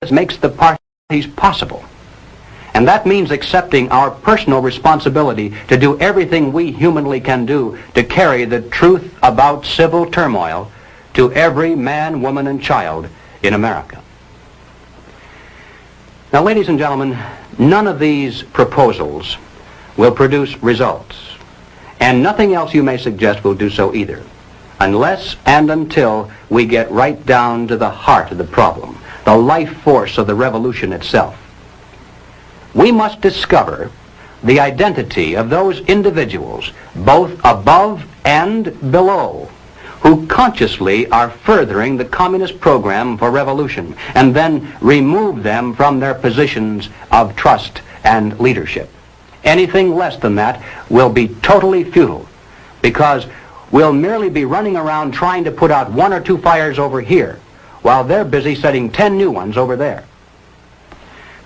makes the parties possible. And that means accepting our personal responsibility to do everything we humanly can do to carry the truth about civil turmoil to every man, woman, and child in America. Now, ladies and gentlemen, none of these proposals will produce results, and nothing else you may suggest will do so either, unless and until we get right down to the heart of the problem, the life force of the revolution itself. We must discover the identity of those individuals, both above and below, who consciously are furthering the communist program for revolution, and then remove them from their positions of trust and leadership. Anything less than that will be totally futile, because we'll merely be running around trying to put out 1 or 2 fires over here, while they're busy setting 10 new ones over there.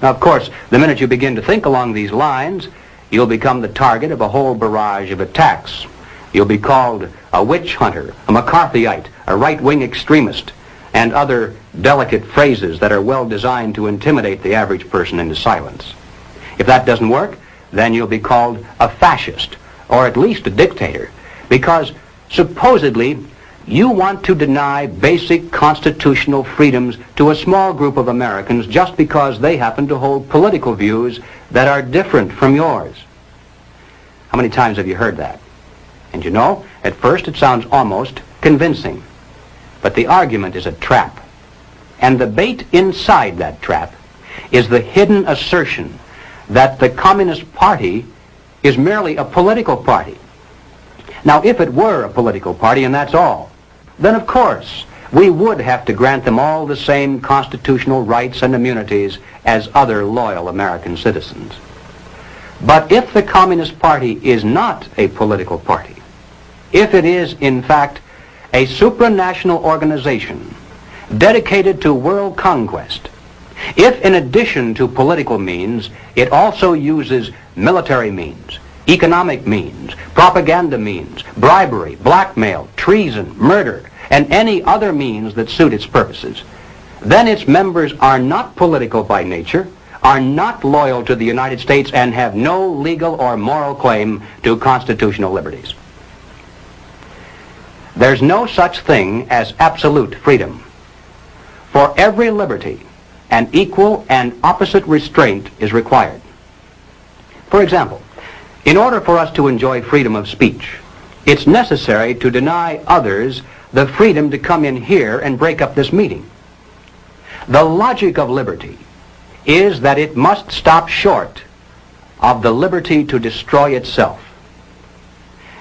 Now, of course, the minute you begin to think along these lines, you'll become the target of a whole barrage of attacks. You'll be called a witch hunter, a McCarthyite, a right-wing extremist, and other delicate phrases that are well designed to intimidate the average person into silence. If that doesn't work, then you'll be called a fascist, or at least a dictator, because supposedly you want to deny basic constitutional freedoms to a small group of Americans just because they happen to hold political views that are different from yours. How many times have you heard that? And you know, at first it sounds almost convincing. But the argument is a trap. And the bait inside that trap is the hidden assertion that the Communist Party is merely a political party. Now, if it were a political party and that's all, then of course we would have to grant them all the same constitutional rights and immunities as other loyal American citizens. But if the Communist Party is not a political party, if it is in fact a supranational organization dedicated to world conquest, if in addition to political means it also uses military means, economic means, propaganda means, bribery, blackmail, treason, murder, and any other means that suit its purposes, then its members are not political by nature, are not loyal to the United States, and have no legal or moral claim to constitutional liberties. There's no such thing as absolute freedom. For every liberty, an equal and opposite restraint is required. For example, in order for us to enjoy freedom of speech, it's necessary to deny others the freedom to come in here and break up this meeting. The logic of liberty is that it must stop short of the liberty to destroy itself.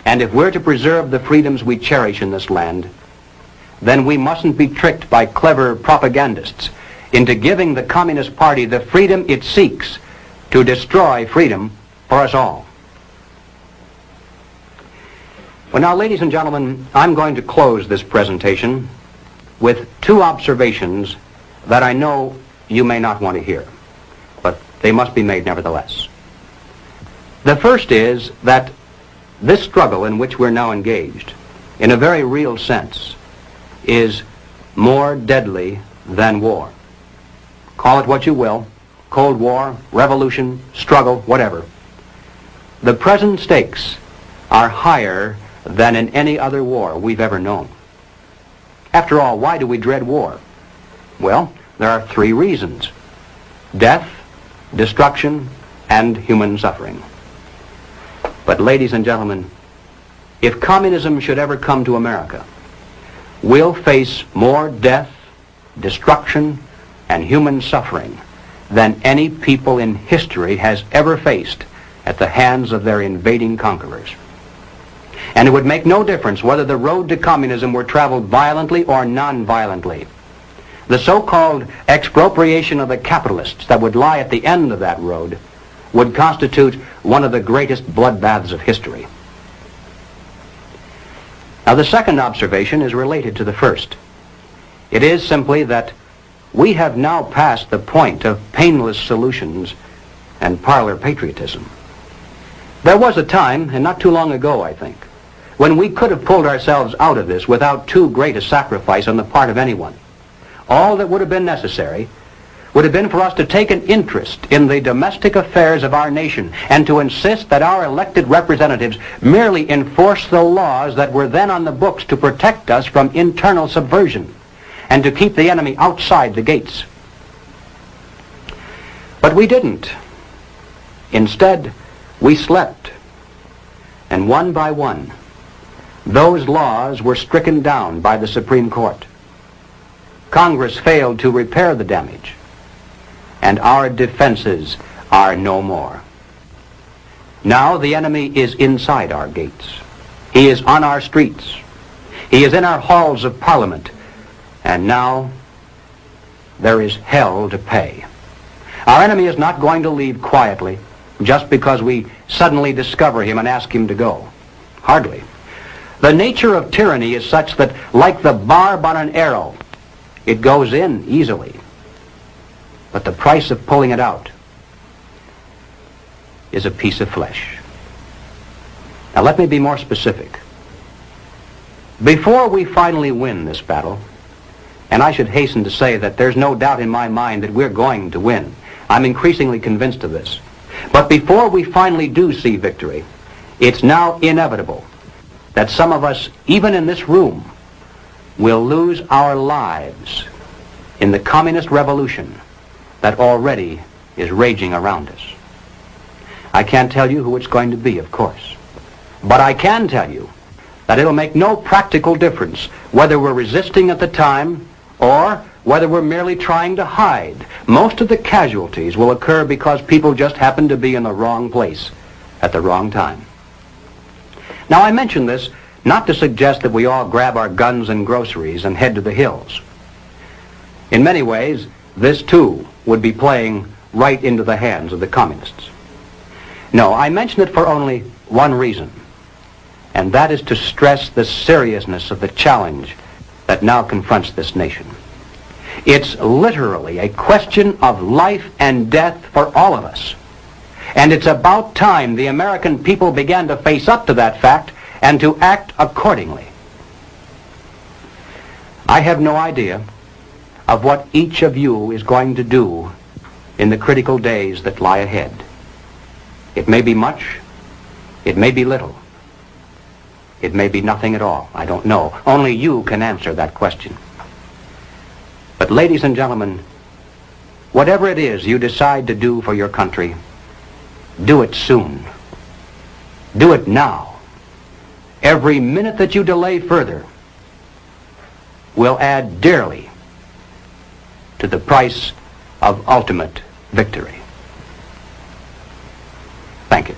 And if we're to preserve the freedoms we cherish in this land, then we mustn't be tricked by clever propagandists into giving the Communist Party the freedom it seeks to destroy freedom for us all. Well, now, ladies and gentlemen, I'm going to close this presentation with 2 observations that I know you may not want to hear, but they must be made nevertheless. The first is that this struggle in which we're now engaged, in a very real sense, is more deadly than war. call it what you will, Cold War, revolution, struggle, whatever. The present stakes are higher than in any other war we've ever known. After all, why do we dread war? Well, there are three reasons: death, destruction, and human suffering. But ladies and gentlemen, if communism should ever come to America, we'll face more death, destruction, and human suffering than any people in history has ever faced at the hands of their invading conquerors. And it would make no difference whether the road to communism were traveled violently or non-violently. The so-called expropriation of the capitalists that would lie at the end of that road would constitute one of the greatest bloodbaths of history. Now, the second observation is related to the first. It is simply that we have now passed the point of painless solutions and parlor patriotism. There was a time, and not too long ago, I think, when we could have pulled ourselves out of this without too great a sacrifice on the part of anyone. All that would have been necessary would have been for us to take an interest in the domestic affairs of our nation and to insist that our elected representatives merely enforce the laws that were then on the books to protect us from internal subversion and to keep the enemy outside the gates. But we didn't. Instead, we slept. And one by one, those laws were stricken down by the Supreme Court. Congress failed to repair the damage, and our defenses are no more. Now the enemy is inside our gates. He is on our streets. He is in our halls of Parliament. And now there is hell to pay. Our enemy is not going to leave quietly just because we suddenly discover him and ask him to go. Hardly. The nature of tyranny is such that, like the barb on an arrow, it goes in easily. But the price of pulling it out is a piece of flesh. Now let me be more specific. Before we finally win this battle, and I should hasten to say that there's no doubt in my mind that we're going to win. I'm increasingly convinced of this. But before we finally do see victory, it's now inevitable that some of us, even in this room, will lose our lives in the communist revolution that already is raging around us. I can't tell you who it's going to be, of course. But I can tell you that it'll make no practical difference whether we're resisting at the time or whether we're merely trying to hide. Most of the casualties will occur because people just happen to be in the wrong place at the wrong time. Now, I mention this not to suggest that we all grab our guns and groceries and head to the hills. In many ways, this too would be playing right into the hands of the communists. No, I mention it for only one reason, and that is to stress the seriousness of the challenge that now confronts this nation. It's literally a question of life and death for all of us. And it's about time the American people began to face up to that fact and to act accordingly. I have no idea of what each of you is going to do in the critical days that lie ahead. It may be much, it may be little, it may be nothing at all. I don't know. Only you can answer that question. But ladies and gentlemen, whatever it is you decide to do for your country, do it soon. Do it now. Every minute that you delay further will add dearly to the price of ultimate victory. Thank you.